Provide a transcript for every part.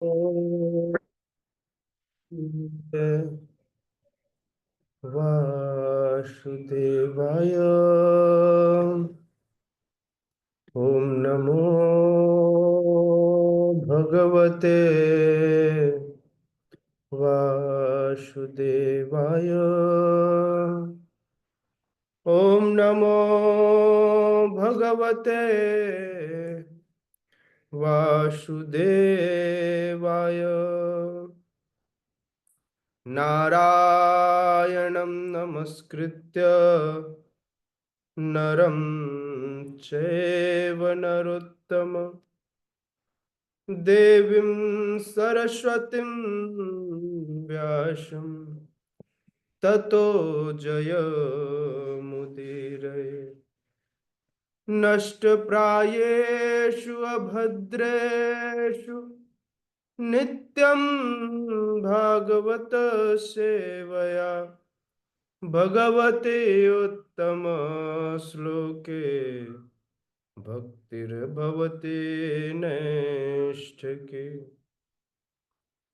ॐ वासुदेवाय। ॐ नमो भगवते वासुदेवाय। ॐ नमो भगवते वासुदेवाय। नारायणं नमस्कृत्य नरं चैव नरोत्तमं देवीं सरस्वतीं व्यासं ततो जयमुदीरये। नष्टप्रायेषु अभद्रेषु नित्यं भागवत सेवया भगवते उत्तम श्लोके भक्तिर्भवति नैष्ठिके।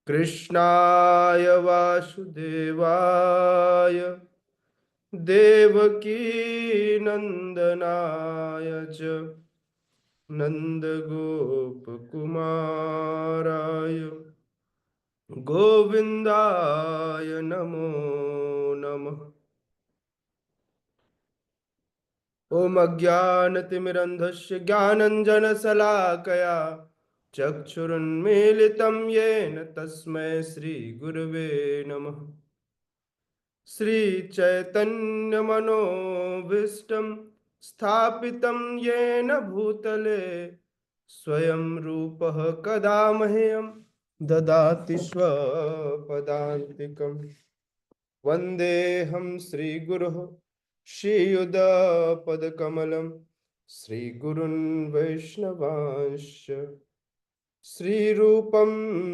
कृष्णाय वासुदेवाय देवकी नंदनाय च नंदगोपकुमाराय गोविंदाय नमो नमः। ओम अज्ञानतिमिरन्धस्य ज्ञानञ्जनशलाकया चक्षुरुन्मीलितं येन तस्मै श्रीगुरवे नमः। श्रीचैतन्यमनोभीष्टं स्थापितं येन भूतले स्वयं रूपः कदा मह्यं ददाति स्वपदान्तिकम्। वन्देऽहं श्रीगुरुः श्रीयुतपदकमलं श्रीगुरुन् वैष्णवांश्च श्रीरूपं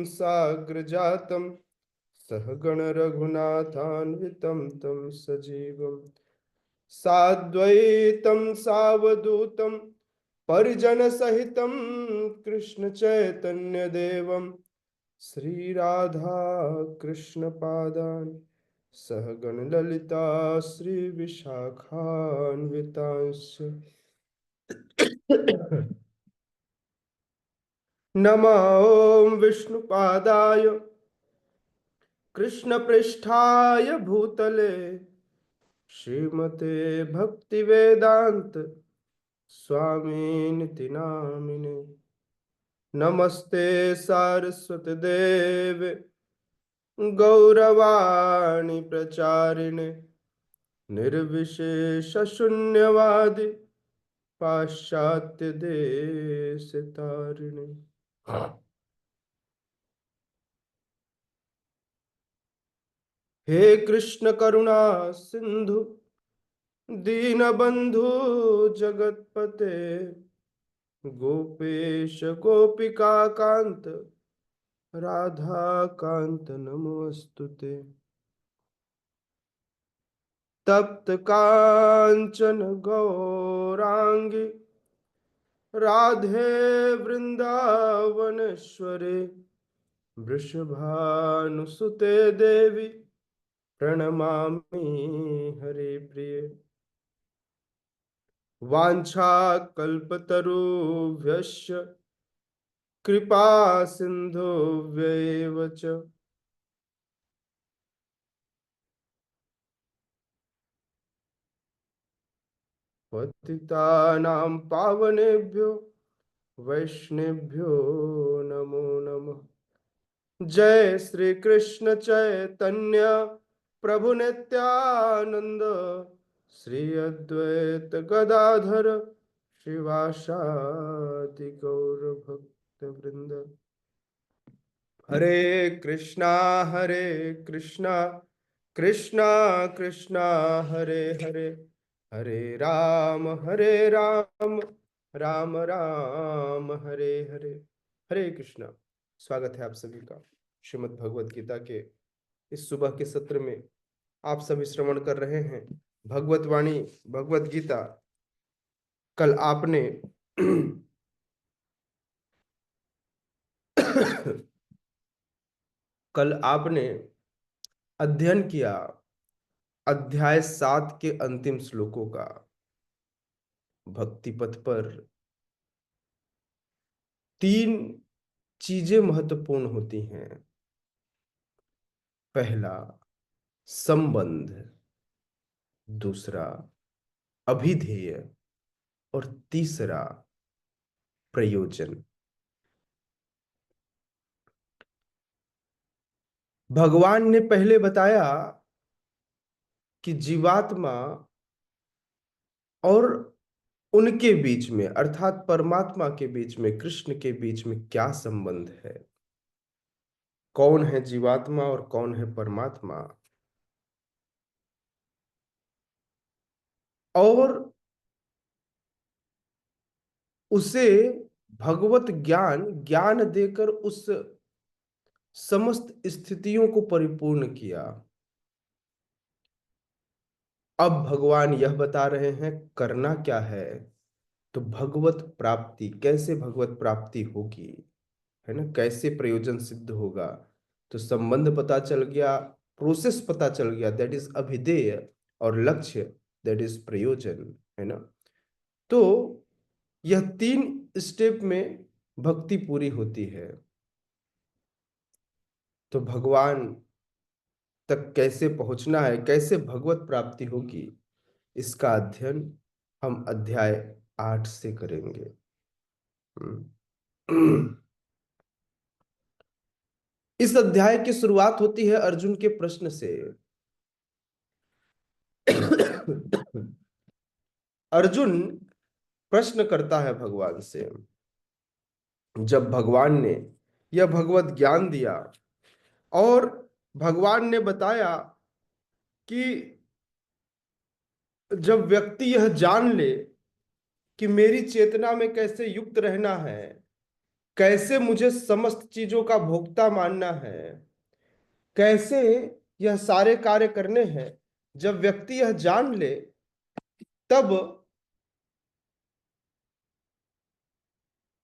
साग्रजातं सहगण रघुनाथान्वितं तं सजीवं साद्वैतं सावधूतं परिजनसहितं कृष्णचैतन्यदेवं श्रीराधा कृष्णपादान् सहगण ललिता श्रीविशाखान्वितांश्च नमो विष्णुपादाय कृष्णपृष्ठाय भूतले श्रीमते भक्तिवेदांत स्वामिनिति नामिने। नमस्ते सारस्वती देवे गौरवाणी प्रचारिणे निर्विशेष शून्यवादी पाश्चात्य देश तारिणे। हे कृष्ण करुणा सिंधु दीनबंधु जगतपते गोपेश गोपिका कांत राधा कांत नमोस्तुते। तप्त कांचन गौरांगी राधे वृंदावनेश्वरी वृषभानुसुते देवी प्रणमामि हरिप्रिये। वाञ्छाकल्पतरुभ्यश्च कृपा सिन्धुभ्यैव च पतितानां पावनेभ्यो वैष्णवेभ्यो नमो नमः। जय श्री कृष्ण चैतन्य प्रभु नित्यानंद श्री अद्वैत गदाधर शिवासादि गौर भक्त वृंद। हरे कृष्णा कृष्णा कृष्णा हरे हरे हरे राम राम राम हरे हरे। हरे कृष्णा। स्वागत है आप सभी का श्रीमद् भगवद गीता के इस सुबह के सत्र में। आप सभी श्रवण कर रहे हैं भगवत वाणी भगवद गीता। कल आपने कल आपने अध्ययन किया अध्याय 7 के अंतिम श्लोकों का। भक्ति पथ पर 3 चीजें महत्वपूर्ण होती हैं। पहला संबंध, दूसरा अभिधेय और तीसरा प्रयोजन। भगवान ने पहले बताया कि जीवात्मा और उनके बीच में अर्थात परमात्मा के बीच में, कृष्ण के बीच में क्या संबंध है, कौन है जीवात्मा और कौन है परमात्मा। और उसे भगवत ज्ञान ज्ञान देकर उस समस्त स्थितियों को परिपूर्ण किया। अब भगवान यह बता रहे हैं करना क्या है। तो भगवत प्राप्ति, कैसे भगवत प्राप्ति होगी, है ना, कैसे प्रयोजन सिद्ध होगा। तो संबंध पता चल गया, प्रोसेस पता चल गया, दैट इज अभिधेय, और लक्ष्य दैट इज प्रयोजन, है ना। तो यह 3 स्टेप में भक्ति पूरी होती है। तो भगवान तक कैसे पहुंचना है, कैसे भगवत प्राप्ति होगी, इसका अध्ययन हम अध्याय 8 से करेंगे। इस अध्याय की शुरुआत होती है अर्जुन के प्रश्न से। अर्जुन प्रश्न करता है भगवान से। जब भगवान ने यह भगवत ज्ञान दिया और भगवान ने बताया कि जब व्यक्ति यह जान ले कि मेरी चेतना में कैसे युक्त रहना है, कैसे मुझे समस्त चीजों का भोक्ता मानना है, कैसे यह सारे कार्य करने हैं, जब व्यक्ति यह जान ले तब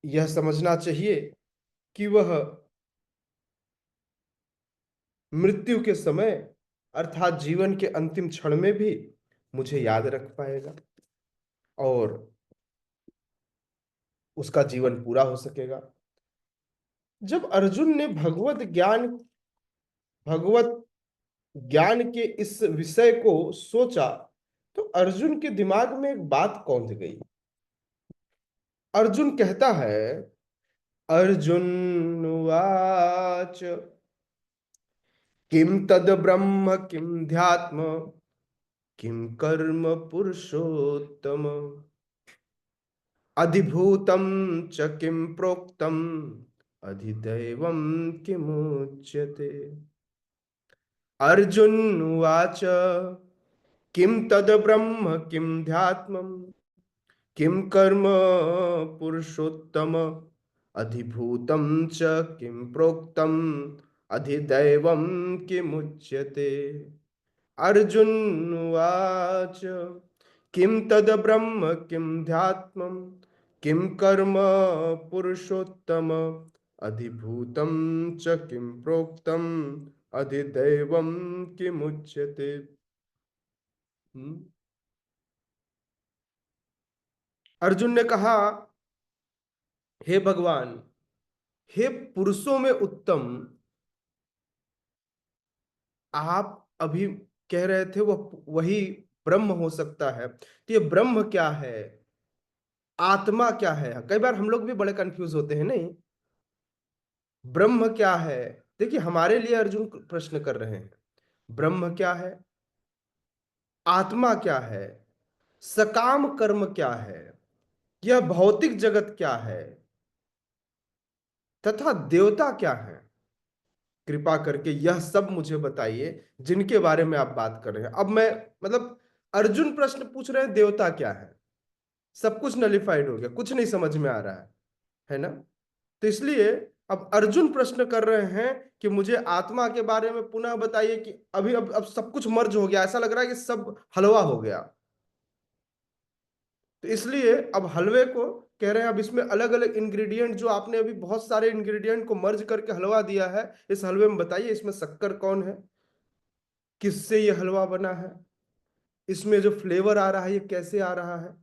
यह समझना चाहिए कि वह मृत्यु के समय अर्थात जीवन के अंतिम क्षण में भी मुझे याद रख पाएगा और उसका जीवन पूरा हो सकेगा। जब अर्जुन ने भगवत ज्ञान के इस विषय को सोचा तो अर्जुन के दिमाग में एक बात कौंध गई। अर्जुन कहता है, अर्जुन उवाच किम तद ब्रह्म किम ध्यात्म किम कर्म पुरुषोत्तम अधिभूतम च किम प्रोक्तम अधिदैवम किमुच्यते। अर्जुन उवाच किम तद ब्रह्म किम ध्यात्मम् किम कर्म पुरुषोत्तम अधिभूतम च किम प्रोक्तम अधिदैवम किमुच्यते। अर्जुन उवाच किम तद ब्रह्म किम ध्यात्मम् किम कर्म पुरुषोत्तम अधिभूतम च किम प्रोक्तम अधिदैवम किमुच्यते। हम्म? अर्जुन ने कहा, हे भगवान, हे पुरुषों में उत्तम, आप अभी कह रहे थे वह वही ब्रह्म हो सकता है, तो ये ब्रह्म क्या है, आत्मा क्या है। कई बार हम लोग भी बड़े कंफ्यूज होते हैं नहीं, ब्रह्म क्या है। देखिए हमारे लिए अर्जुन प्रश्न कर रहे हैं, ब्रह्म क्या है, आत्मा क्या है, सकाम कर्म क्या है, यह भौतिक जगत क्या है, तथा देवता क्या है। कृपा करके यह सब मुझे बताइए जिनके बारे में आप बात कर रहे हैं। अब मैं मतलब अर्जुन प्रश्न पूछ रहे हैं देवता क्या है, सब कुछ नलिफाइड हो गया, कुछ नहीं समझ में आ रहा है ना। तो इसलिए अब अर्जुन प्रश्न कर रहे हैं कि मुझे आत्मा के बारे में पुनः बताइए कि अभी अब सब कुछ मर्ज हो गया, ऐसा लग रहा है कि सब हलवा हो गया। तो इसलिए अब हलवे को कह रहे हैं, अब इसमें अलग अलग इंग्रेडिएंट, जो आपने अभी बहुत सारे इंग्रेडिएंट को मर्ज करके हलवा दिया है, इस हलवे में बताइए इसमें शक्कर कौन है, किससे ये हलवा बना है, इसमें जो फ्लेवर आ रहा है ये कैसे आ रहा है,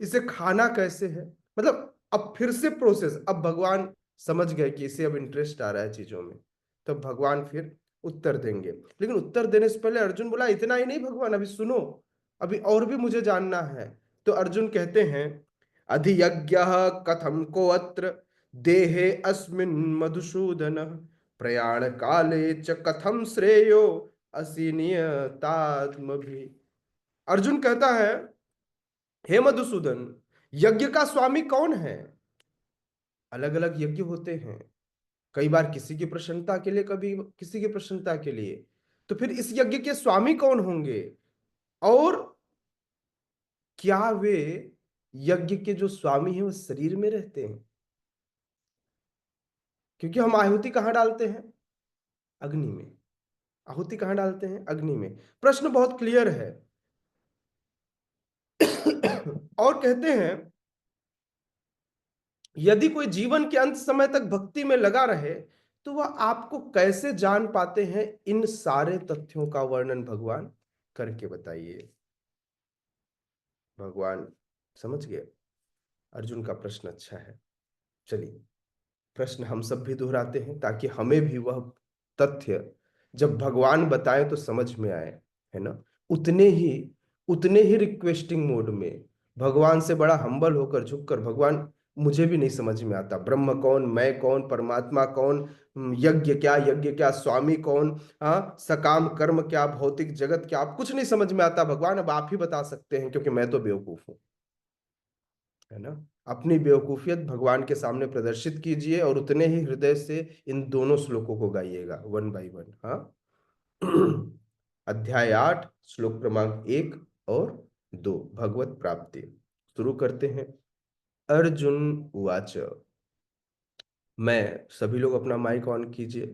इसे खाना कैसे है। मतलब अब फिर से प्रोसेस, अब भगवान समझ गए कि इसे अब इंटरेस्ट आ रहा है चीजों में, तब भगवान फिर उत्तर देंगे। लेकिन उत्तर देने से पहले अर्जुन बोला इतना ही नहीं भगवान, अभी सुनो, अभी और भी मुझे जानना है। तो अर्जुन कहते हैं, अधियज्ञ कथम को अत्र देहे अस्मिन् मधुसूदन, प्रयाण काले च कथम श्रेयो असीनियतात्म भी। अर्जुन कहता है, हे मधुसूदन, यज्ञ का स्वामी कौन है? अलग अलग यज्ञ होते हैं, कई बार किसी की प्रसन्नता के लिए, कभी किसी की प्रसन्नता के लिए, तो फिर इस यज्ञ के स्वामी कौन होंगे? और क्या वे यज्ञ के जो स्वामी हैं वो शरीर में रहते हैं? क्योंकि हम आहुति कहाँ डालते हैं? अग्नि में। आहुति कहाँ डालते हैं? अग्नि में। प्रश्न बहुत क्लियर है। और कहते हैं, यदि कोई जीवन के अंत समय तक भक्ति में लगा रहे, तो वह आपको कैसे जान पाते हैं? इन सारे तथ्यों का वर्णन भगवान करके बताइए। भगवान समझ गए अर्जुन का प्रश्न अच्छा है। चलिए, प्रश्न हम सब भी दोहराते हैं ताकि हमें भी वह तथ्य जब भगवान बताएं तो समझ में आए, है ना। उतने ही रिक्वेस्टिंग मोड में, भगवान से बड़ा हम्बल होकर झुककर, भगवान मुझे भी नहीं समझ में आता, ब्रह्म कौन, मैं कौन, परमात्मा कौन, यज्ञ क्या, स्वामी कौन, हाँ, सकाम कर्म क्या, भौतिक जगत क्या, आप कुछ नहीं समझ में आता भगवान, अब आप ही बता सकते हैं क्योंकि मैं तो बेवकूफ हूं, है ना। अपनी बेवकूफियत भगवान के सामने प्रदर्शित कीजिए और उतने ही हृदय से इन दोनों श्लोकों को गाइएगा, वन बाय वन। हाँ। अध्याय 8 श्लोक क्रमांक 1 और 2, भगवत प्राप्ति। शुरू करते हैं। अर्जुन उवाच। मैं, सभी लोग अपना माइक ऑन कीजिए,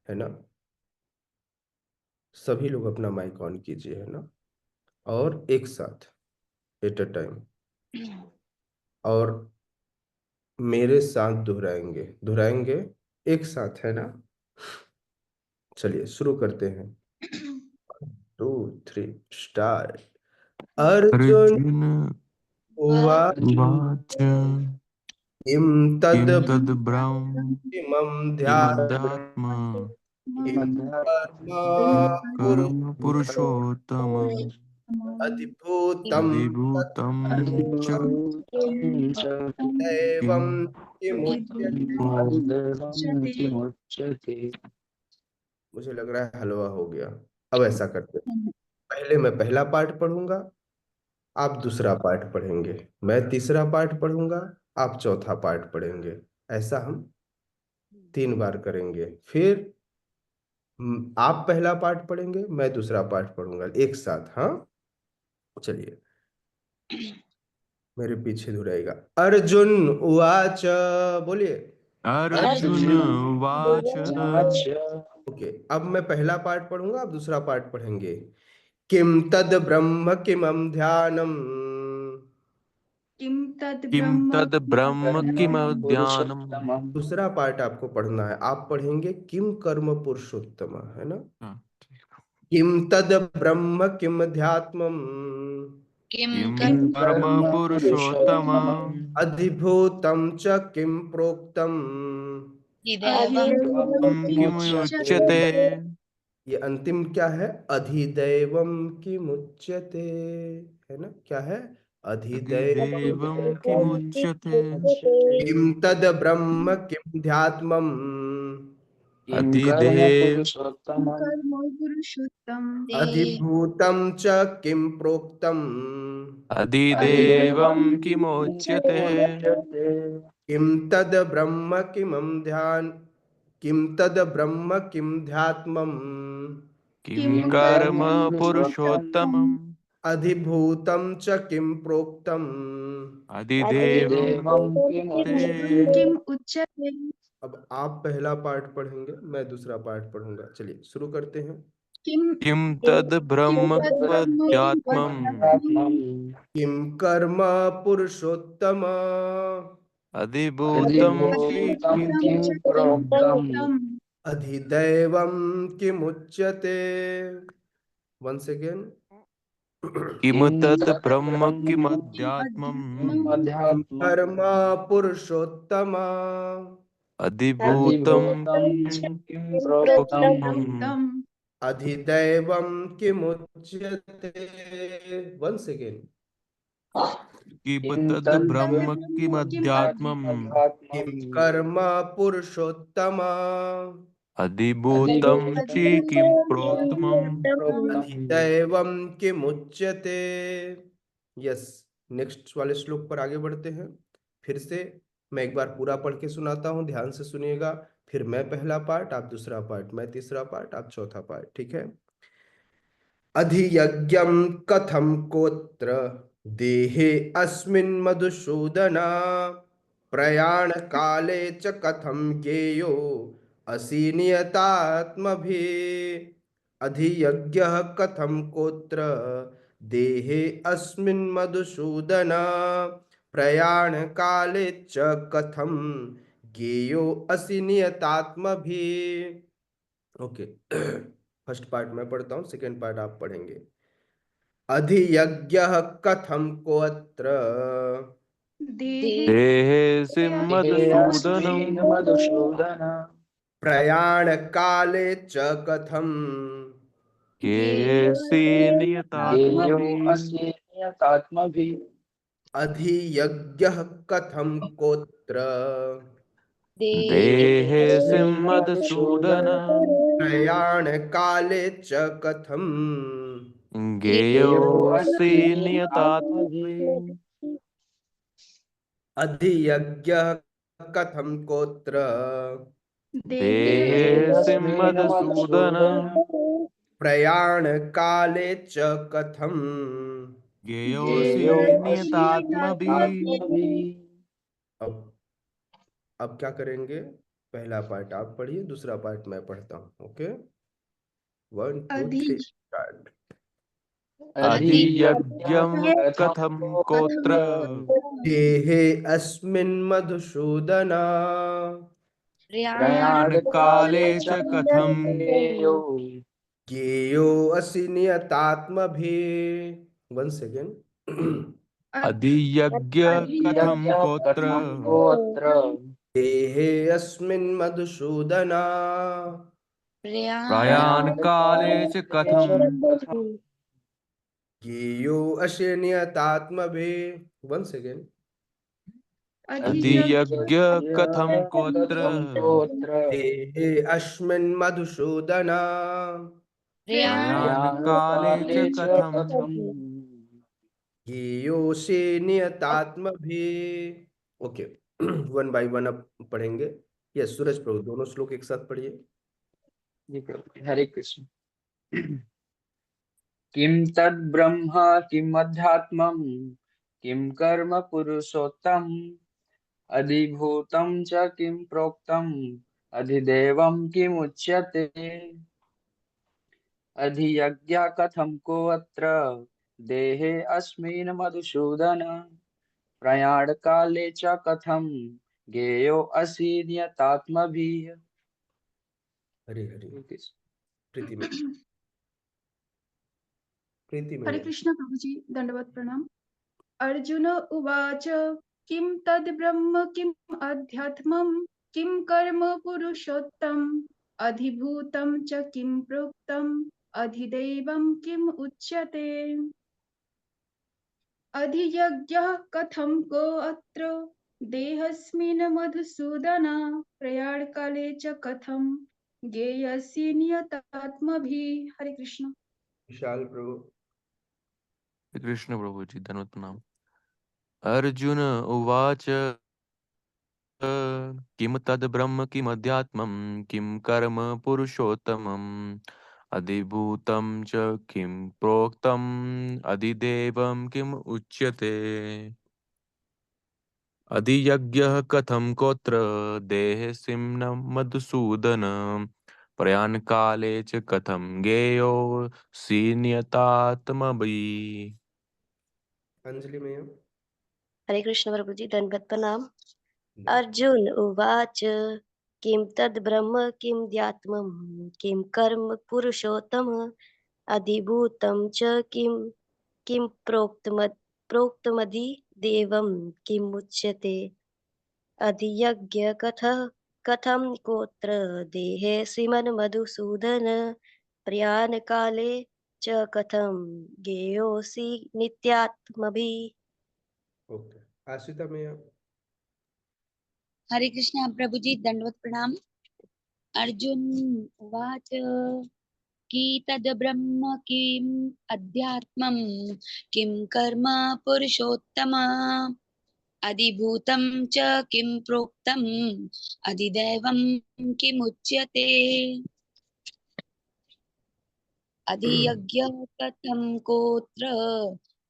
है ना। सभी लोग अपना माइक ऑन कीजिए, है ना, और एक साथ, एट अ टाइम, और मेरे साथ दोहराएंगे, दोहराएंगे एक साथ, है ना। चलिए शुरू करते हैं। 2 3 स्टार्ट। अर्जुन अर्जुन उवाच उवाच किं किं तद् तद् ब्रह्म इमं ध्यानं किमध्यात्म किं कर्म कर्म पुरुषोत्तम अधिभूतं अधिभूतं च किं दैवं किमुच्यते। मुझे लग रहा है हलवा हो गया। अब ऐसा करते हैं, पहले मैं पहला पार्ट पढ़ूंगा, आप दूसरा पार्ट पढ़ेंगे, मैं तीसरा पार्ट पढ़ूंगा, आप चौथा पार्ट पढ़ेंगे। ऐसा हम 3 बार करेंगे। फिर आप पहला पार्ट पढ़ेंगे, मैं दूसरा पार्ट पढ़ूंगा, एक साथ। हाँ, चलिए, मेरे पीछे दोहराएगा। अर्जुन उवाच, बोलिए। अर्जुन उवाच ओके, अब मैं पहला पार्ट पढ़ूंगा, आप दूसरा पार्ट पढ़ेंगे। किम तद ब्रह्म किमं ध्यानम। किं तद् ब्रह्म किमध्यानम् दूसरा पार्ट आपको पढ़ना है, आप पढ़ेंगे किम कर्म पुरुषोत्तम, है ना। किम तद ब्रह्म किम ध्यात्मम किं कर्म पुरुषोत्तम अधिभूतं च किम प्रोक्तम। किमुच्यते ये अंतिम क्या है? अधिदैवम किमुच्यते, है ना। क्या है? अधिदैव अधिदेवं किमुच्यते किम तद ब्रह्म किम ध्यात्मम अधिदेव अधिभूतं च किम प्रोक्तम अधिदेवं किमुच्यते किम तद ब्रह्म किमं ध्यान किम तद ब्रह्म किम ध्यात्मम किं कर्म पुरुषोत्तमम् अधिभूतं च किम प्रोक्तम। अधिदेवं ते अब आप पहला पार्ट पढ़ेंगे, मैं दूसरा पार्ट पढ़ूंगा। चलिए शुरू करते हैं। किं तद् ब्रह्म पद्यात्मम् किं कर्म पुरुषोत्तम अधिभूतं च किं अधिदैवं किमुच्यते। Once again. किं तद् ब्रह्म किमध्यात्मम् किं कर्म पुरुषोत्तम अधिभूतं किं प्रोक्तम् अधिदैवं किमुच्यते। Once again. किं तद् ब्रह्म किमध्यात्मम् किं कर्म पुरुषोत्तम अधिभूतं च किं प्रोक्तम् अधिदैवं किमुच्यते। यस। नेक्स्ट वाले श्लोक पर आगे बढ़ते हैं। फिर से मैं एक बार पूरा पढ़ के सुनाता हूं, ध्यान से सुनिएगा। फिर मैं पहला पार्ट, आप दूसरा पार्ट, मैं तीसरा पार्ट, आप चौथा पार्ट, ठीक है। अधियज्ञं कथं कोत्र देहे अस्मिन् मधुसूदन प्रयाण काले च कथं ज्ञेयो असि नियतात्मभिः। अधियज्ञः कथं कोत्र देहे अस्मिन् मधुसूदन प्रयाण काले च कथं ज्ञेयो असि नियतात्मभिः। ओके। फर्स्ट पार्ट मैं पढ़ता हूँ, सेकेंड पार्ट आप पढ़ेंगे। अधियज्ञः कथं कोऽत्र देहे मधुसूदनम् प्रयाणकाले च कथं केयसि नियतात्मभिः अधियज्ञः कथं कोऽत्र देहे मधुसूदन प्रयाणकाले च कथं ज्ञेयोऽसि नियतात्मभिः अधियज्ञः कथं कोऽत्र देहे मधुसूदन प्रयाणकाले च कथं ज्ञेयोऽसि नियतात्मभिः। अब अब क्या करेंगे। पहला पार्ट आप पढ़िए, दूसरा पार्ट मैं पढ़ता हूँ। Okay, 1 2 3 start. अधियज्ञं कथं कोत्र देहे अस्मिन् मधुसूदन काले च कथं ज्ञेयो असि नियतात्मभिः। Once again. अधियज्ञ कथं कोत्र देहे अस्मिन् मधुसूदन प्रयाण काले च कथं ज्ञेयो असि नियतात्मभिः। Once again. अधियज्ञ कथं कोत्र देहे अस्मिन् मधुसूदन प्रयाण काले च कथं ज्ञेयोऽसि नियतात्मभिः। ओके। वन बाय वन अब पढ़ेंगे। यस, सूरज प्रभु दोनों श्लोक एक साथ पढ़िए। जी प्रभु, हरे कृष्ण। किं तद् ब्रह्म किम् अध्यात्मम् किं कर्म पुरुषोत्तम अधिभूतं च किं प्रोक्तम् अधिदेवं किमुच्यते। अधियज्ञ कथं कोऽत्र देहे अस्मिन् मधुसूदन प्रयाण काले च कथं ज्ञेयो असि नियतात्मभिः। हरे हरे। प्रीति में, प्रीति में। हरे कृष्ण प्रभुजी, दंडवत प्रणाम। अर्जुन उवाच किं तद् ब्रह्म किम् अध्यात्मम् किं कर्म पुरुषोत्तम अधिभूतं च किं प्रोक्तम् अधिदैवं किम् उच्यते। अधियज्ञः कथं कोऽत्र देहस्मिन् मधुसूदन प्रयाणकाले च कथं ज्ञेयसि नियतात्मभिः। हरे कृष्ण। विशाल प्रभु। कृष्ण प्रभु जी धन्यवाद प्रणाम। अर्जुन उवाच किं तद् ब्रह्म किमध्यात्मं किं कर्म पुरुषोत्तमम् अधिभूतं च किं प्रोक्तम् अधिदेवं किम् उच्यते। अधियज्ञः कथं कोत्र देहेऽस्मिन् मधुसूदन प्रयाणकाले च कथं ज्ञेयोऽसि नियतात्मभिः। अंजलि मैया। हरे कृष्ण प्रभु जी, दंडवत प्रणाम। अर्जुन उवाच किं तद् ब्रह्म किं ध्यात्मं किं कर्म पुरुषोत्तम अधिभूतं च किं किं प्रोक्तमधि देवं किम् उच्यते अधियज्ञ कथं कोत्र देहे श्रीमन्मधुसूदन प्रयाणकाले च कथं ज्ञेयोऽसि नित्यात्मभिः। ओके, आश्रिता मैया। हरे कृष्ण प्रभु जी, दंडवत प्रणाम। अर्जुन उवाच की तद् ब्रह्म किम् अध्यात्मम् किं कर्म पुरुषोत्तम अधिभूतं च किं प्रोक्तम् अधिदैवं किमुच्यते अधियज्ञः कथं कोत्र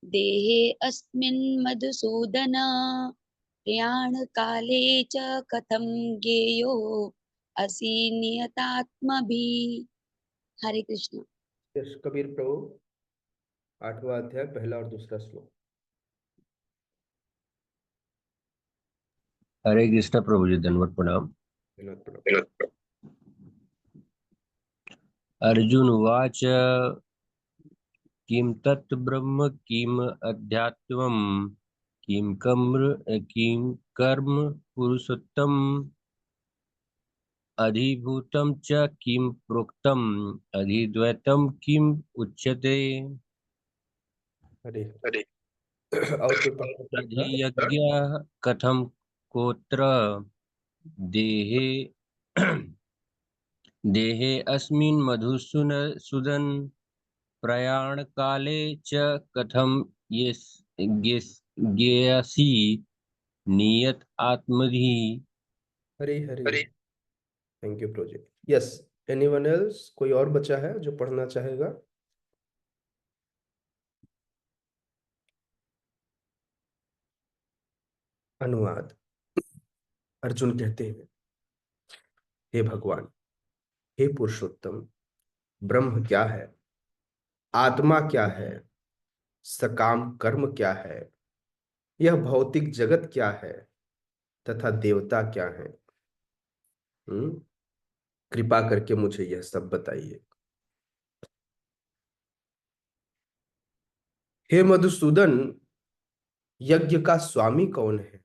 देहे अस्मिन् मधुसूदन प्रयाणकाले च कथं ज्ञेयो असि नियतात्मभिः। हरे कृष्ण। यश कबीर प्रभु, 8वां अध्याय, पहला और दूसरा श्लोक। हरे कृष्ण प्रभु जी, दंडवत प्रणाम। विनोद प्रभु। अर्जुन उवाच किं तत् ब्रह्म किम अध्यात्मम् किं कर्म पुरुषोत्तम अधिभूतं च किं प्रोक्तम अधिद्वैतम किम उच्यते हरे हरे। और कोई पढ़ सकता है? अधियज्ञः कथं कोत्र देहे देहे अस्मिन् मधुसूदन प्रयाणकाले च कथं ज्ञेयसि नियत आत्मभिः। Hare Hare. Thank you project. Yes, anyone else? कोई और बचा है जो पढ़ना चाहेगा? अनुवाद। अर्जुन कहते हैं, हे भगवान, हे पुरुषोत्तम, ब्रह्म क्या है, आत्मा क्या है, सकाम कर्म क्या है, यह भौतिक जगत क्या है, तथा देवता क्या है? कृपा करके मुझे यह सब बताइए। हे मधुसूदन, यज्ञ का स्वामी कौन है?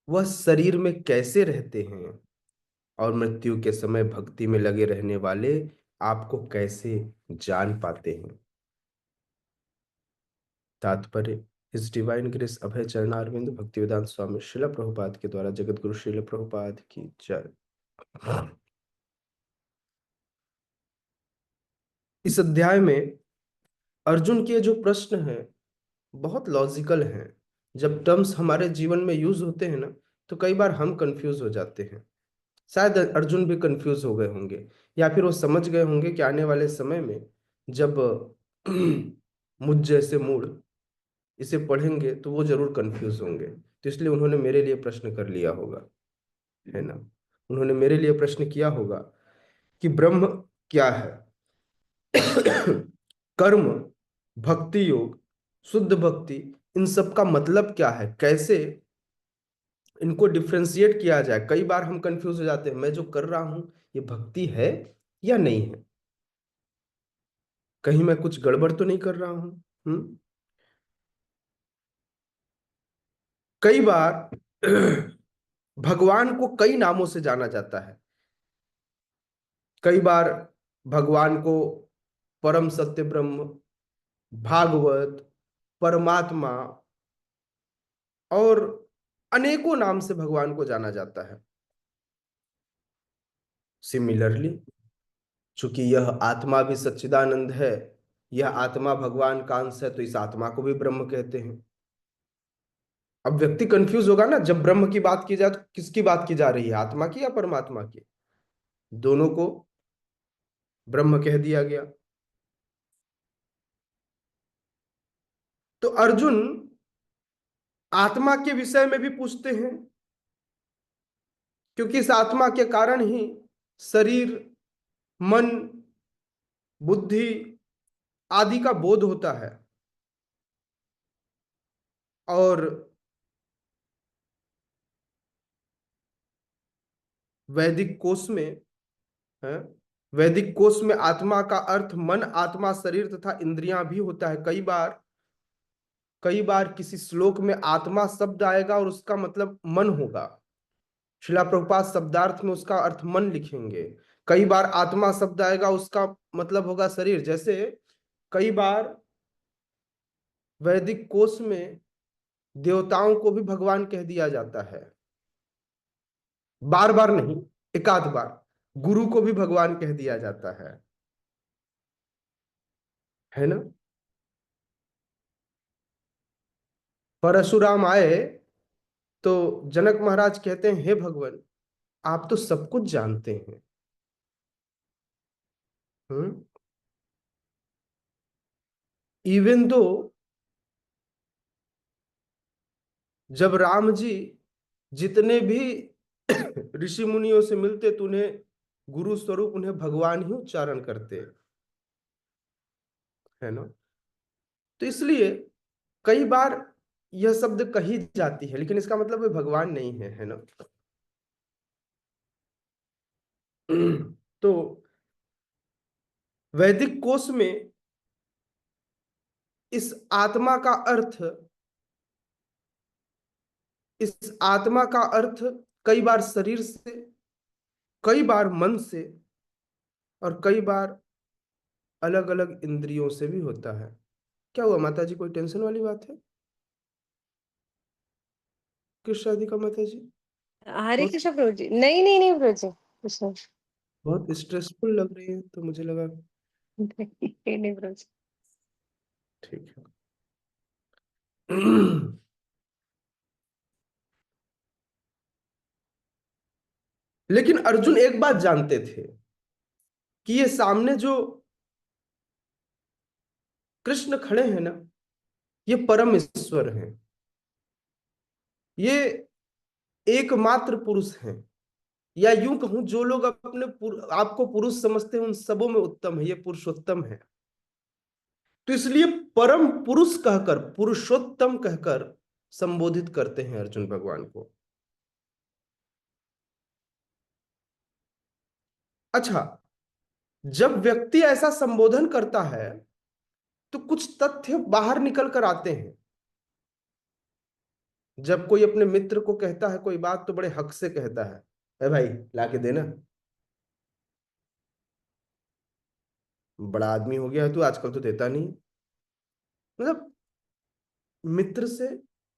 वह शरीर में कैसे रहते हैं और मृत्यु के समय भक्ति में लगे रहने वाले आपको कैसे जान पाते हैं? तात्पर्य, हिज डिवाइन ग्रेस अभय चरणारविंद भक्तिवेदांत स्वामी श्रील प्रभुपाद के द्वारा जगत गुरु श्रील प्रभुपाद की जय। इस अध्याय में अर्जुन के जो प्रश्न हैं बहुत लॉजिकल हैं। जब टर्म्स हमारे जीवन में यूज होते हैं ना, तो कई बार हम कंफ्यूज हो जाते हैं। शायद अर्जुन भी कंफ्यूज हो गए होंगे, या फिर वो समझ गए होंगे कि आने वाले समय में जब मुझ जैसे मूड इसे पढ़ेंगे तो वो जरूर कंफ्यूज होंगे। तो इसलिए उन्होंने मेरे लिए प्रश्न कर लिया होगा, है ना? उन्होंने मेरे लिए प्रश्न किया होगा कि ब्रह्म क्या है, कर्म, भक्ति योग, शुद्ध भक्ति, इन सब का मतलब क्या है, कैसे इनको डिफ्रेंशिएट किया जाए। कई बार हम कंफ्यूज हो जाते हैं, मैं जो कर रहा हूं ये भक्ति है या नहीं है, कहीं मैं कुछ गड़बड़ तो नहीं कर रहा हूं। कई बार भगवान को कई नामों से जाना जाता है। कई बार भगवान को परम सत्य ब्रह्म, भागवत, परमात्मा और अनेकों नाम से भगवान को जाना जाता है। सिमिलरली, चूंकि यह आत्मा भी सच्चिदानंद है, यह आत्मा भगवान का अंश है, तो इस आत्मा को भी ब्रह्म कहते हैं। अब व्यक्ति कंफ्यूज होगा ना, जब ब्रह्म की बात की जाए तो किसकी बात की जा रही है, आत्मा की या परमात्मा की? दोनों को ब्रह्म कह दिया गया। तो अर्जुन आत्मा के विषय में भी पूछते हैं, क्योंकि इस आत्मा के कारण ही शरीर, मन, बुद्धि आदि का बोध होता है। और वैदिक कोश में है, वैदिक कोश में आत्मा का अर्थ मन, आत्मा, शरीर तथा इंद्रियां भी होता है। कई बार किसी श्लोक में आत्मा शब्द आएगा और उसका मतलब मन होगा। शिला प्रभुपाद शब्दार्थ में उसका अर्थ मन लिखेंगे। कई बार आत्मा शब्द आएगा, उसका मतलब होगा शरीर। जैसे कई बार वैदिक कोश में देवताओं को भी भगवान कह दिया जाता है, बार बार नहीं, एकाध बार। गुरु को भी भगवान कह दिया जाता है ना। परशुराम आए तो जनक महाराज कहते हैं, हे भगवान, आप तो सब कुछ जानते हैं। इवन दो जब राम जी जितने भी ऋषि मुनियों से मिलते तो उन्हें गुरु स्वरूप, उन्हें भगवान ही उच्चारण करते, है ना। तो इसलिए कई बार यह शब्द कही जाती है, लेकिन इसका मतलब वे भगवान नहीं है ना। तो वैदिक कोश में इस आत्मा का अर्थ, इस आत्मा का अर्थ कई बार शरीर से, कई बार मन से, और कई बार अलग अलग इंद्रियों से भी होता है। क्या हुआ माता जी, कोई टेंशन वाली बात है? किस शादी का माता जी? हरे बहुत कृष्ण प्रभु जी। नहीं नहीं नहीं प्रभु जी, कुछ नहीं। बहुत स्ट्रेसफुल लग रही है, तो मुझे लगा नहीं नहीं प्रभु जी। ठीक है। लेकिन अर्जुन एक बात जानते थे कि ये सामने जो कृष्ण खड़े हैं ना, ये परम ईश्वर हैं, ये एकमात्र पुरुष हैं। या यूं कहूं, जो लोग अपने आपको पुरुष समझते हैं उन सबों में उत्तम है, ये पुरुषोत्तम है। तो इसलिए परम पुरुष कहकर, पुरुषोत्तम कहकर संबोधित करते हैं अर्जुन भगवान को। अच्छा, जब व्यक्ति ऐसा संबोधन करता है तो कुछ तथ्य बाहर निकल कर आते हैं। जब कोई अपने मित्र को कहता है कोई बात तो बड़े हक से कहता है, अरे भाई लाके देना, बड़ा आदमी हो गया है तू, आजकल तो देता नहीं। मतलब मित्र से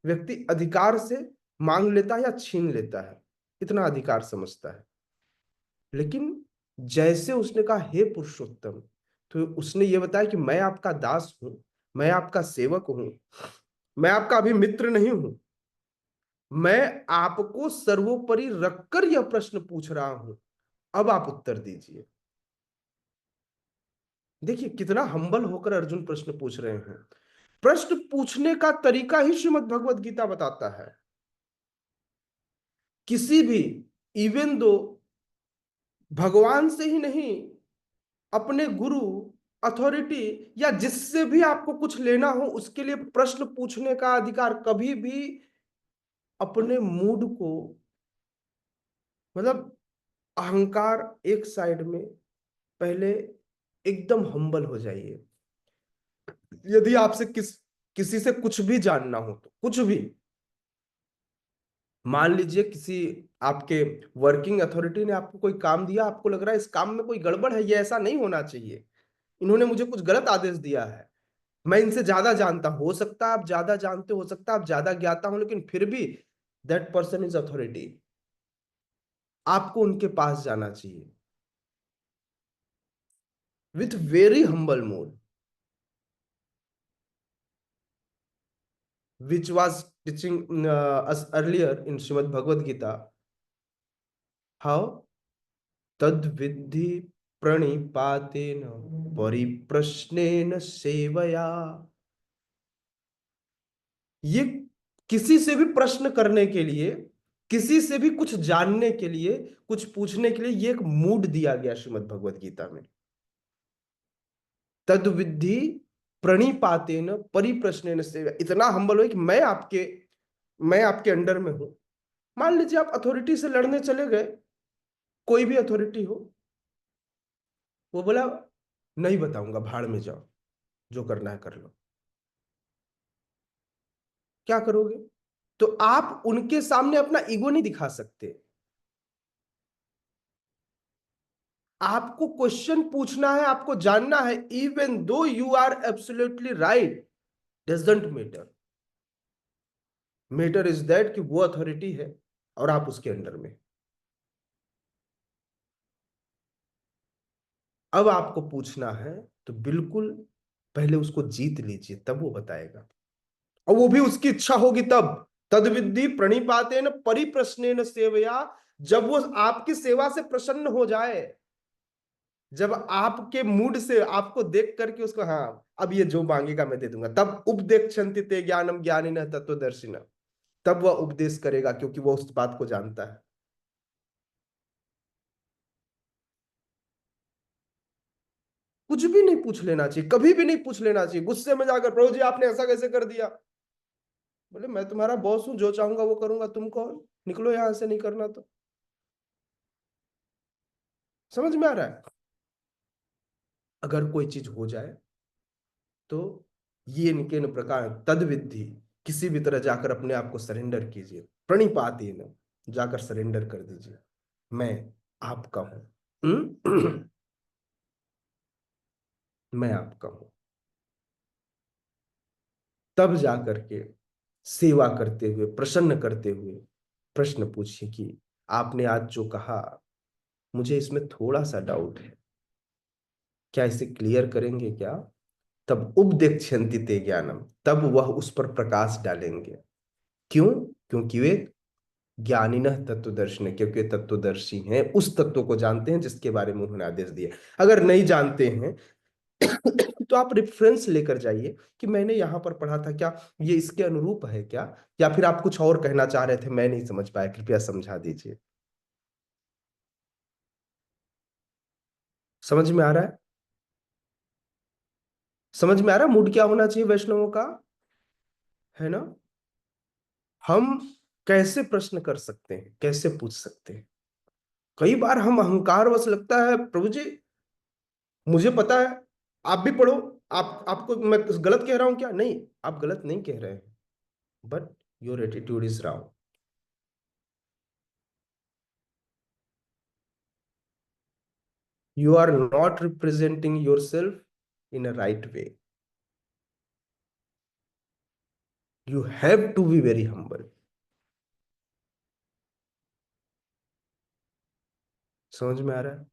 व्यक्ति अधिकार से मांग लेता है या छीन लेता है, इतना अधिकार समझता है। लेकिन जैसे उसने कहा हे पुरुषोत्तम, तो उसने ये बताया कि मैं आपका दास हूं, मैं आपका सेवक हूं, मैं आपका अभी मित्र नहीं हूं, मैं आपको सर्वोपरि रखकर यह प्रश्न पूछ रहा हूं, अब आप उत्तर दीजिए। देखिए कितना हम्बल होकर अर्जुन प्रश्न पूछ रहे हैं। प्रश्न पूछने का तरीका ही श्रीमद् भगवद गीता बताता है। किसी भी, इवन दो भगवान से ही नहीं, अपने गुरु, अथॉरिटी या जिससे भी आपको कुछ लेना हो, उसके लिए प्रश्न पूछने का अधिकार। कभी भी अपने मूड को, मतलब अहंकार एक साइड में, पहले एकदम हम्बल हो जाइए। यदि आपसे किसी से कुछ भी जानना हो तो कुछ भी, मान लीजिए किसी आपके वर्किंग अथॉरिटी ने आपको कोई काम दिया, आपको लग रहा है इस काम में कोई गड़बड़ है, ये ऐसा नहीं होना चाहिए, इन्होंने मुझे कुछ गलत आदेश दिया है, मैं इनसे ज्यादा जानता, हो सकता है आप ज्यादा जानते, हो सकता है आप ज्यादा ज्ञाता हो, लेकिन फिर भी दैट पर्सन इज अथॉरिटी, आपको उनके पास जाना चाहिए with very humble mode, which was teaching us earlier in Srimad Bhagavad Gita, how tad viddhi pranipatena परिप्रश्नेन सेवया। ये किसी से भी प्रश्न करने के लिए, किसी से भी कुछ जानने के लिए, कुछ पूछने के लिए, ये एक मूड दिया गया श्रीमद् भगवत गीता में। तद विद्धि प्रणिपातेन परिप्रश्नेन सेवा। इतना हम्बल हो कि मैं आपके अंडर में हूं। मान लीजिए आप अथॉरिटी से लड़ने चले गए, कोई भी अथॉरिटी हो, वो बोला नहीं बताऊंगा, भाड़ में जाओ, जो करना है कर लो। क्या करोगे? तो आप उनके सामने अपना ईगो नहीं दिखा सकते। आपको क्वेश्चन पूछना है, आपको जानना है। Even though you are absolutely right, doesn't matter. Matter is that कि वो अथॉरिटी है और आप उसके अंडर में। अब आपको पूछना है तो बिल्कुल पहले उसको जीत लीजिए, तब वो बताएगा, और वो भी उसकी इच्छा होगी तब। तद्विद्धि प्रणिपातेन परिप्रश्नेन सेवया। जब वो आपकी सेवा से प्रसन्न हो जाए, जब आपके मूड से, आपको देख करके उसको, हाँ अब ये जो मांगेगा मैं दे दूंगा, तब उपदेक्षन्ति ते ज्ञानम ज्ञानिनः तत्त्वदर्शिनः। तब वह उपदेश करेगा, क्योंकि वो उस बात को जानता है। कुछ भी नहीं पूछ लेना चाहिए, कभी भी नहीं पूछ लेना चाहिए। गुस्से में जाकर प्रभु जी आपने ऐसा कैसे कर दिया, बोले मैं तुम्हारा बॉस हूं, जो चाहूंगा वो करूंगा, तुम कौन, निकलो यहां से, नहीं करना तो। समझ में आ रहा है? अगर कोई चीज हो जाए तो ये निकेन प्रकार तद विद्धि, किसी भी तरह जाकर अपने आप को सरेंडर कीजिए। प्रणिपातेन, जाकर सरेंडर कर दीजिए, मैं आपका हूं। मैं आपका हूं। तब जाकर के सेवा करते हुए, प्रसन्न करते हुए प्रश्न पूछिए कि आपने आज जो कहा, मुझे इसमें थोड़ा सा डाउट है, क्या इसे क्लियर करेंगे क्या? तब उपदेक्षन्ति ते ज्ञानम, तब वह उस पर प्रकाश डालेंगे। क्यों? क्योंकि वे ज्ञानिनः तत्वदर्शी, क्योंकि वे तत्वदर्शी हैं, उस तत्व को जानते हैं जिसके बारे में उन्होंने आदेश दिया। अगर नहीं जानते हैं तो आप रेफरेंस लेकर जाइए कि मैंने यहां पर पढ़ा था, क्या ये इसके अनुरूप है क्या, या फिर आप कुछ और कहना चाह रहे थे, मैं नहीं समझ पाया, कृपया समझा दीजिए। समझ में आ रहा है? समझ में आ रहा है मूड क्या होना चाहिए वैष्णवों का, है ना? हम कैसे प्रश्न कर सकते हैं, कैसे पूछ सकते हैं? कई बार हम अहंकारवश, लगता है प्रभु जी मुझे पता है, आप भी पढ़ो, आपको मैं गलत कह रहा हूं क्या? नहीं, आप गलत नहीं कह रहे हैं, but your attitude is wrong. You are not representing yourself in a right way. You have to be very humble. समझ में आ रहा है?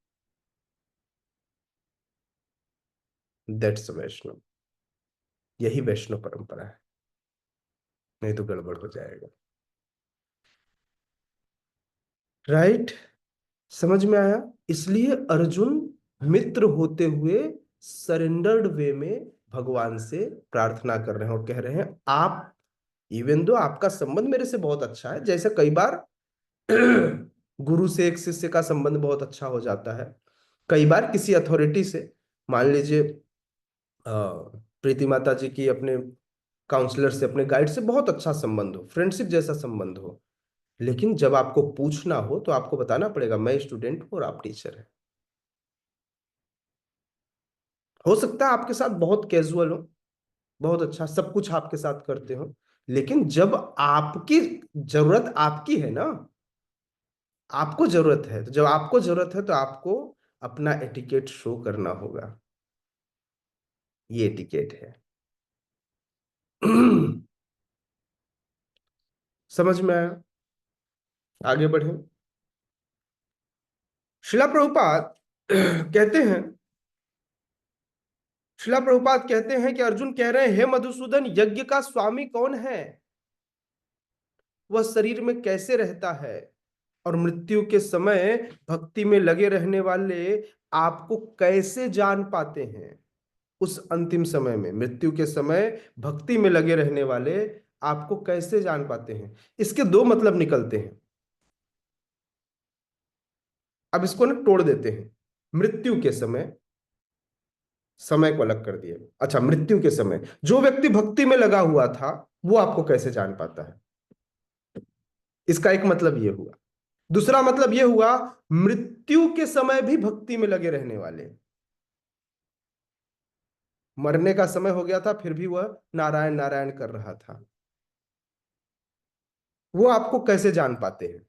That's वैष्णव, यही वैष्णव परंपरा है, नहीं तो गड़बड़ हो जाएगा। राइट? समझ में आया? इसलिए अर्जुन मित्र होते हुए सरेंडर्ड वे में भगवान से प्रार्थना कर रहे हैं और कह रहे हैं, आप, इवन दो आपका संबंध मेरे से बहुत अच्छा है, जैसे कई बार गुरु से एक शिष्य का संबंध बहुत अच्छा हो जाता है, कई बार किसी अथॉरिटी से, मान लीजिए प्रीति माता जी की अपने काउंसलर से, अपने गाइड से बहुत अच्छा संबंध हो, फ्रेंडशिप जैसा संबंध हो, लेकिन जब आपको पूछना हो तो आपको बताना पड़ेगा मैं स्टूडेंट हूं और आप टीचर हैं। हो सकता है आपके साथ बहुत कैजुअल हो, बहुत अच्छा सब कुछ आपके साथ करते हो, लेकिन जब आपकी जरूरत, आपकी है ना, आपको जरूरत है, तो जब आपको जरूरत है तो आपको अपना एटिकेट शो करना होगा। ये एटिकेट है। समझ में आया? आगे बढ़े। शिला प्रभुपाद कहते हैं, शिला प्रभुपाद कहते हैं कि अर्जुन कह रहे हैं, हे मधुसूदन, यज्ञ का स्वामी कौन है? वह शरीर में कैसे रहता है? और मृत्यु के समय भक्ति में लगे रहने वाले आपको कैसे जान पाते हैं? उस अंतिम समय में, मृत्यु के समय भक्ति में लगे रहने वाले आपको कैसे जान पाते हैं? इसके दो मतलब निकलते हैं। अब इसको ना तोड़ देते हैं। मृत्यु के समय, समय को अलग कर दिए। अच्छा, मृत्यु के समय जो व्यक्ति भक्ति में लगा हुआ था वो आपको कैसे जान पाता है? इसका एक मतलब ये हुआ। दूसरा मतलब ये हुआ, मृत्यु के समय भी भक्ति में लगे रहने वाले, मरने का समय हो गया था फिर भी वह नारायण नारायण कर रहा था, वो आपको कैसे जान पाते हैं?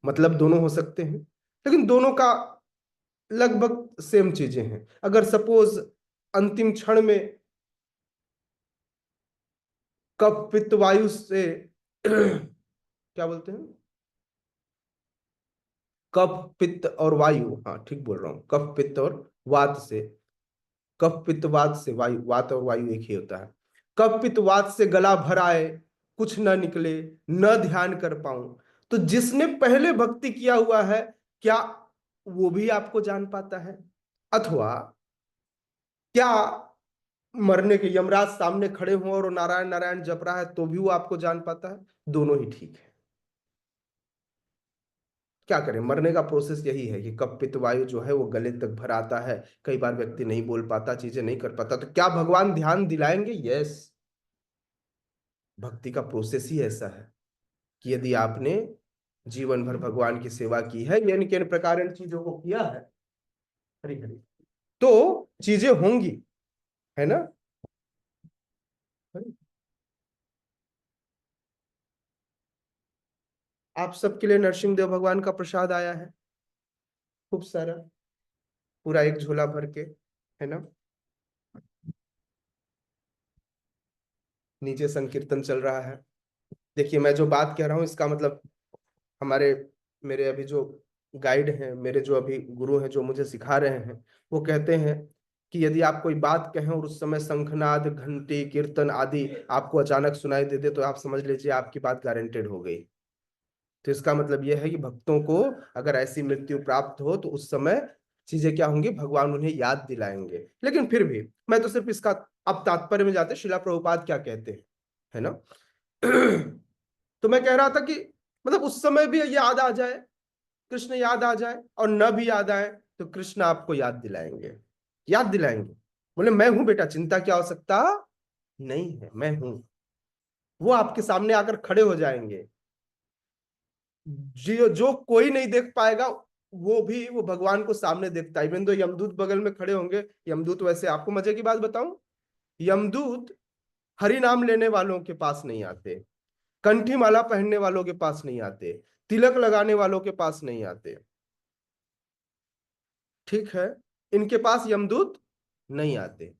मतलब दोनों हो सकते हैं, लेकिन दोनों का लगभग सेम चीजें हैं। अगर सपोज अंतिम क्षण में कफ पित्त वायु से क्या बोलते हैं, कफ पित्त और वायु, हाँ ठीक बोल रहा हूं, कफ पित्त और वात से, कफ पित्त वात से, वायु, वात और वायु एक ही होता है। कफ पित्त वात से गला भर आए, कुछ न निकले, न ध्यान कर पाऊं, तो जिसने पहले भक्ति किया हुआ है क्या वो भी आपको जान पाता है? अथवा क्या मरने के यमराज सामने खड़े हों और वो नारायण नारायण जप रहा है तो भी वो आपको जान पाता है? दोनों ही ठीक है। क्या करें, मरने का प्रोसेस यही है कि कफ पित्त वायु जो है वो गले तक भर आता है, कई बार व्यक्ति नहीं बोल पाता, चीजें नहीं कर पाता, तो क्या भगवान ध्यान दिलाएंगे? यस, भक्ति का प्रोसेस ही ऐसा है कि यदि आपने जीवन भर भगवान की सेवा की है, यानी कि इन प्रकार इन चीजों को किया है, हरी हरी, तो चीजें होंगी, है ना? आप सबके लिए नरसिंह देव भगवान का प्रसाद आया है, खूब सारा, पूरा एक झोला भर के, है ना? नीचे संकीर्तन चल रहा है। देखिए, मैं जो बात कह रहा हूं इसका मतलब, हमारे, मेरे अभी जो गाइड हैं, मेरे जो अभी गुरु हैं जो मुझे सिखा रहे हैं, वो कहते हैं कि यदि आप कोई बात कहें और उस समय शंखनाद घंटी कीर्तन आदि आपको अचानक सुनाई दे दे तो आप समझ लीजिए आपकी बात गारंटेड हो गई। तो इसका मतलब यह है कि भक्तों को अगर ऐसी मृत्यु प्राप्त हो तो उस समय चीजें क्या होंगी, भगवान उन्हें याद दिलाएंगे। लेकिन फिर भी मैं तो सिर्फ इसका, अब तात्पर्य में जाते शिला प्रभुपाद क्या कहते हैं, है ना? तो मैं कह रहा था कि मतलब उस समय भी याद आ जाए, कृष्ण याद आ जाए, और न भी याद आए तो कृष्ण आपको याद दिलाएंगे, याद दिलाएंगे। बोले मैं हूं बेटा, चिंता क्या हो सकता नहीं है, मैं हूं। वो आपके सामने आकर खड़े हो जाएंगे, जो जो कोई नहीं देख पाएगा वो भी वो भगवान को सामने देखता है। इवन तो यमदूत बगल में खड़े होंगे, यमदूत, वैसे आपको मजे की बात बताऊं, यमदूत हरि नाम लेने वालों के पास नहीं आते, कंठी माला पहनने वालों के पास नहीं आते, तिलक लगाने वालों के पास नहीं आते, ठीक है? इनके पास यमदूत नहीं आते।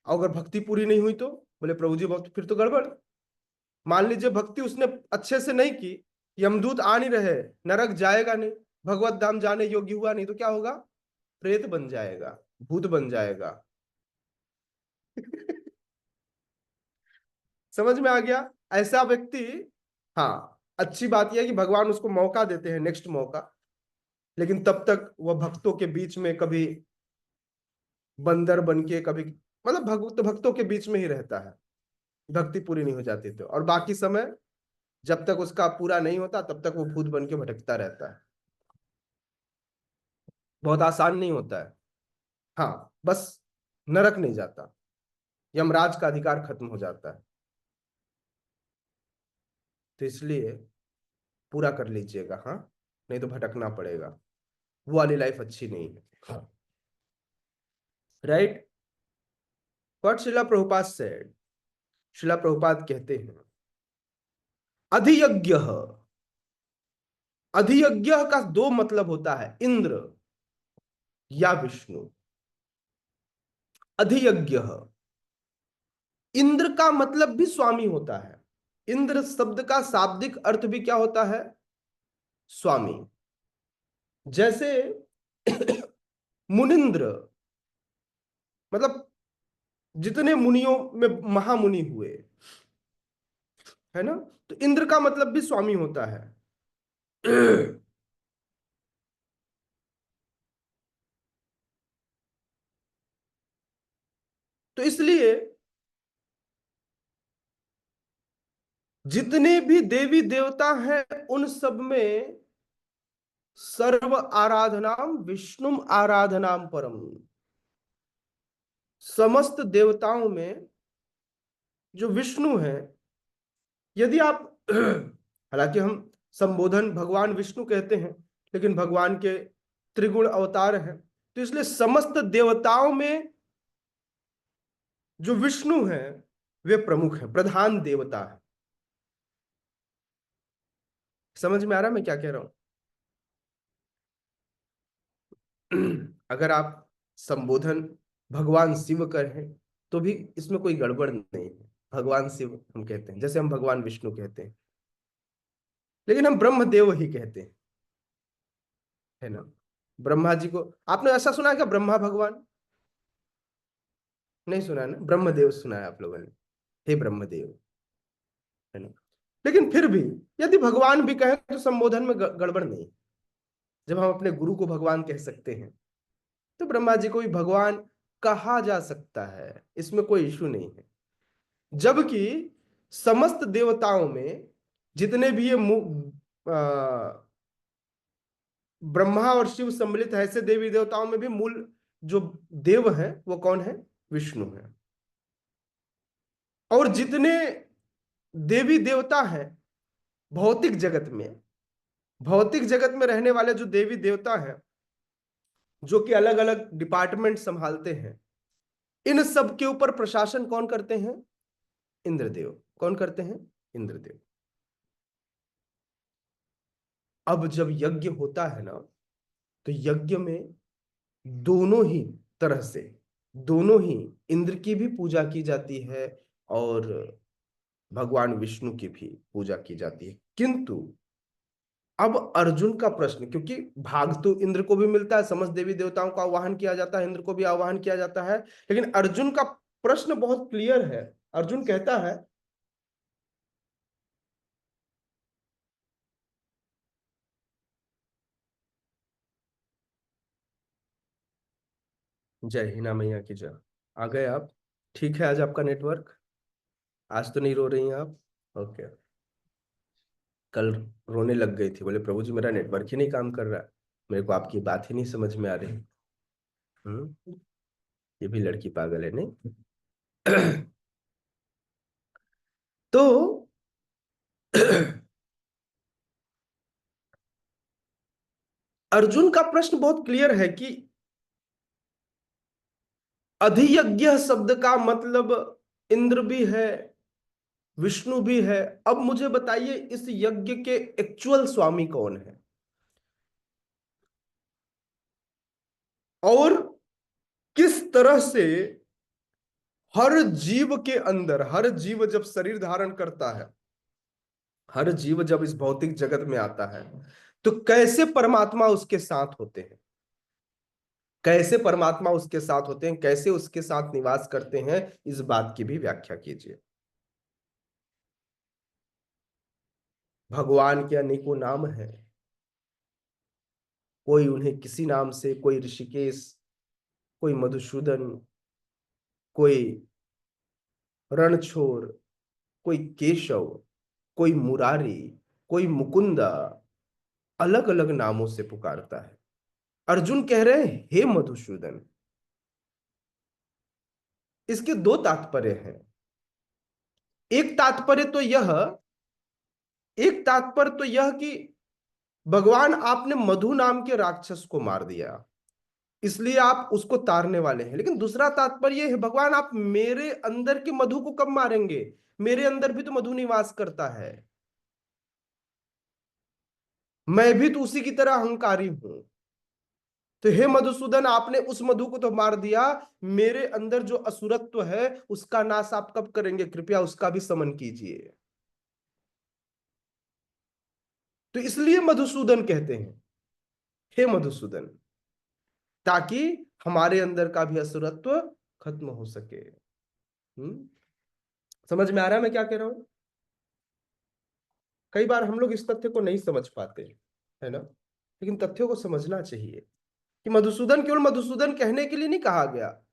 अगर भक्ति पूरी नहीं हुई तो बोले प्रभु जी भक्त फिर तो गड़बड़। मान लीजिए भक्ति उसने अच्छे से नहीं की, यमदूत आ नहीं रहे, नरक जाएगा नहीं, भगवत धाम जाने योग्य हुआ नहीं, तो क्या होगा? प्रेत बन जाएगा, भूत बन जाएगा। समझ में आ गया? ऐसा व्यक्ति, हाँ, अच्छी बात यह है कि भगवान उसको मौका देते हैं, नेक्स्ट मौका, लेकिन तब तक वह भक्तों के बीच में कभी बंदर बन के, कभी मतलब भक्तों के बीच में ही रहता है, भक्ति पूरी नहीं हो जाती तो, और बाकी समय जब तक उसका पूरा नहीं होता तब तक वो भूत बन के भटकता रहता है। बहुत आसान नहीं होता है, हाँ, बस नरक नहीं जाता, यमराज का अधिकार खत्म हो जाता है। तो इसलिए पूरा कर लीजिएगा, हाँ, नहीं तो भटकना पड़ेगा, वो वाली लाइफ अच्छी नहीं है, right? What Shila Prabhupada said, शिला प्रभुपाद कहते हैं अधियज्ञ, अधियज्ञ का दो मतलब होता है, इंद्र या विष्णु। अधियज्ञ, इंद्र का मतलब भी स्वामी होता है, इंद्र शब्द का शाब्दिक अर्थ भी क्या होता है? स्वामी। जैसे मुनिंद्र मतलब जितने मुनियों में महामुनि हुए, है ना? तो इंद्र का मतलब भी स्वामी होता है। तो इसलिए जितने भी देवी देवता हैं उन सब में सर्व आराधनाम विष्णुम आराधनाम परम। समस्त देवताओं में जो विष्णु है, यदि आप हालांकि हम संबोधन भगवान विष्णु कहते हैं, लेकिन भगवान के त्रिगुण अवतार हैं, तो इसलिए समस्त देवताओं में जो विष्णु है वे प्रमुख है, प्रधान देवता है। समझ में आ रहा है मैं क्या कह रहा हूं? अगर आप संबोधन भगवान शिव करें तो भी इसमें कोई गड़बड़ नहीं है, भगवान शिव हम कहते हैं, जैसे हम भगवान विष्णु कहते हैं, लेकिन हम ब्रह्मदेव ही कहते हैं, है ना। ब्रह्मा जी को आपने ऐसा सुना है क्या, ब्रह्मा भगवान? नहीं सुना है ना, ब्रह्मदेव सुना है आप लोगों ने, हे ब्रह्मदेव, है ना। लेकिन फिर भी यदि भगवान भी कहें तो संबोधन में गड़बड़ नहीं। जब हम अपने गुरु को भगवान कह सकते हैं तो ब्रह्मा जी को भी भगवान कहा जा सकता है, इसमें कोई इशू नहीं है। जबकि समस्त देवताओं में जितने भी ये ब्रह्मा और शिव सम्मिलित है, ऐसे देवी देवताओं में भी मूल जो देव है वो कौन है? विष्णु है। और जितने देवी देवता हैं भौतिक जगत में, भौतिक जगत में रहने वाले जो देवी देवता हैं, जो कि अलग अलग डिपार्टमेंट संभालते हैं, इन सब के ऊपर प्रशासन कौन करते हैं? इंद्रदेव। कौन करते हैं? इंद्रदेव। अब जब यज्ञ होता है ना, तो यज्ञ में दोनों ही तरह से, दोनों ही, इंद्र की भी पूजा की जाती है और भगवान विष्णु की भी पूजा की जाती है। किंतु अब अर्जुन का प्रश्न, क्योंकि भाग तो इंद्र को भी मिलता है, समस्त देवी देवताओं का आवाहन किया जाता है, इंद्र को भी आवाहन किया जाता है, लेकिन अर्जुन का प्रश्न बहुत क्लियर है। अर्जुन कहता है, जय हिना मैया की जय। आ गए आप? ठीक है, आज आपका नेटवर्क, आज तो नहीं रो रही हैं आप? ओके। कल रोने लग गई थी, बोले प्रभु जी मेरा नेटवर्क ही नहीं काम कर रहा है, मेरे को आपकी बात ही नहीं समझ में आ रही। ये भी लड़की पागल है नहीं? तो अर्जुन का प्रश्न बहुत क्लियर है कि अधियज्ञ शब्द का मतलब इंद्र भी है, विष्णु भी है। अब मुझे बताइए इस यज्ञ के एक्चुअल स्वामी कौन है, और किस तरह से हर जीव के अंदर, हर जीव जब शरीर धारण करता है, हर जीव जब इस भौतिक जगत में आता है, तो कैसे परमात्मा उसके साथ होते हैं, कैसे परमात्मा उसके साथ होते हैं, कैसे उसके साथ निवास करते हैं, इस बात की भी व्याख्या कीजिए। भगवान के अनेकों नाम हैं, कोई उन्हें किसी नाम से, कोई ऋषिकेश, कोई मधुसूदन, कोई रणछोड़, कोई केशव, कोई मुरारी, कोई मुकुंदा, अलग अलग नामों से पुकारता है। अर्जुन कह रहे हैं हे मधुसूदन। इसके दो तात्पर्य हैं। एक तात्पर्य तो यह, एक तात्पर्य तो यह कि भगवान आपने मधु नाम के राक्षस को मार दिया, इसलिए आप उसको तारने वाले हैं। लेकिन दूसरा तात्पर्य है, भगवान आप मेरे अंदर के मधु को कब मारेंगे? मेरे अंदर भी तो मधु निवास करता है, मैं भी तो उसी की तरह अहंकारी हूं। तो हे मधुसूदन, आपने उस मधु को तो मार दिया, मेरे अंदर जो असुरत्व है उसका नाश आप कब करेंगे? कृपया उसका भी समन कीजिए। तो इसलिए मधुसूदन कहते हैं हे मधुसूदन, ताकि हमारे अंदर का भी असुरत्व खत्म हो सके। समझ में आ रहा है मैं क्या कह रहा हूं? कई बार हम लोग इस तथ्य को नहीं समझ पाते, है ना, लेकिन तथ्यों को समझना चाहिए कि मधुसूदन केवल मधुसूदन कहने के लिए नहीं कहा गया,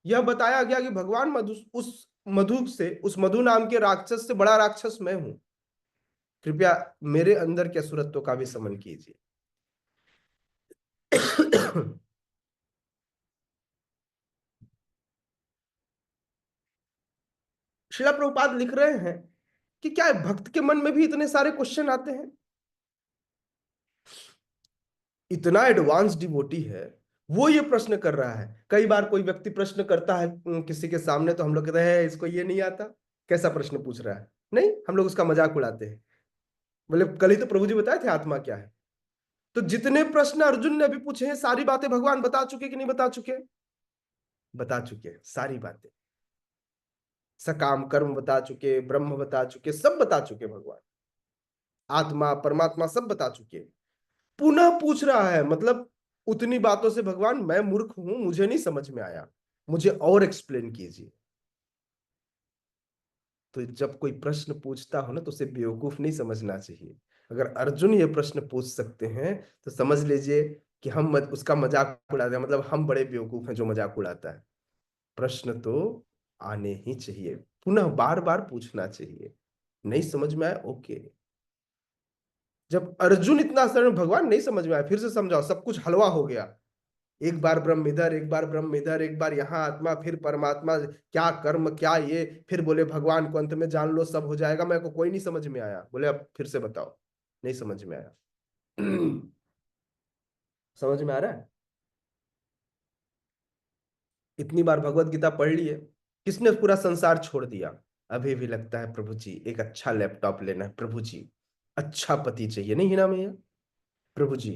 यह बताया गया कि भगवान उस मधु से, उस मधु नाम के राक्षस से बड़ा राक्षस मैं हूं, कृपया मेरे अंदर के असुरत्व का भी समन कीजिए। श्रीला प्रभुपाद लिख रहे हैं कि क्या भक्त के मन में भी इतने सारे क्वेश्चन आते हैं? इतना एडवांस डिवोटी है, वो ये प्रश्न कर रहा है। कई बार कोई व्यक्ति प्रश्न करता है किसी के सामने, तो हम लोग कहते हैं इसको ये नहीं आता, कैसा प्रश्न पूछ रहा है। नहीं, हम लोग उसका मजाक उड़ाते हैं। बोले कल ही तो प्रभु जी बताए थे आत्मा क्या है। तो जितने प्रश्न अर्जुन ने अभी पूछे हैं, सारी बातें भगवान बता चुके कि नहीं बता चुके? बता चुके हैं सारी बातें। सकाम कर्म बता चुके, ब्रह्म बता चुके, सब बता चुके भगवान। आत्मा परमात्मा सब बता चुके। पुनः पूछ रहा है, मतलब उतनी बातों से भगवान मैं मूर्ख हूं, मुझे नहीं समझ में आया, मुझे और एक्सप्लेन कीजिए। तो जब कोई प्रश्न पूछता हो ना, तो उसे बेवकूफ नहीं समझना चाहिए। अगर अर्जुन ये प्रश्न पूछ सकते हैं, तो समझ लीजिए कि हम उसका मजाक उड़ाते हैं, मतलब हम बड़े बेवकूफ हैं जो मजाक उड़ाता है। प्रश्न तो आने ही चाहिए, पुनः बार बार पूछना चाहिए। नहीं समझ में आया, ओके। जब अर्जुन इतना सरल, भगवान नहीं समझ में आया, फिर से समझाओ, सब कुछ हलवा हो गया। एक बार ब्रह्म इधर, एक बार ब्रह्म इधर, एक बार यहाँ आत्मा, फिर परमात्मा, क्या कर्म क्या ये, फिर बोले भगवान को अंत में जान लो सब हो जाएगा। मेरे को कोई नहीं समझ में आया। बोले अब फिर से बताओ। नहीं समझ में आया। समझ में आ रहा है? इतनी बार भगवत गीता पढ़ ली है, किसने पूरा संसार छोड़ दिया? अभी भी लगता है प्रभु जी एक अच्छा लैपटॉप लेना है, प्रभु जी अच्छा पति चाहिए, नहीं हिना मैया, प्रभु जी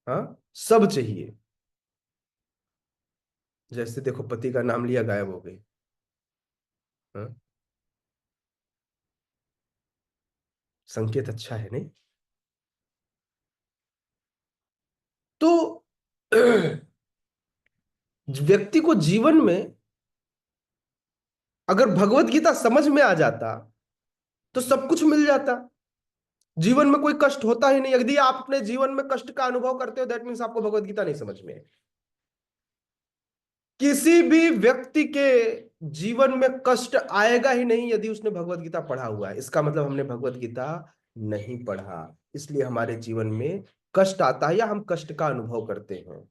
हाँ सब चाहिए। जैसे देखो पति का नाम लिया गायब हो गई। हाँ? संकेत अच्छा है नहीं? तो व्यक्ति को जीवन में अगर भगवत गीता समझ में आ जाता, तो सब कुछ मिल जाता। जीवन में कोई कष्ट होता ही नहीं। यदि आप अपने जीवन में कष्ट का अनुभव करते हो, दैट मीन्स आपको भगवत गीता नहीं समझ में है। किसी भी व्यक्ति के जीवन में कष्ट आएगा ही नहीं यदि उसने भगवत गीता पढ़ा हुआ है। इसका मतलब हमने भगवत गीता नहीं पढ़ा, इसलिए हमारे जीवन में कष्ट आता है या हम कष्ट का अनुभव करते हैं।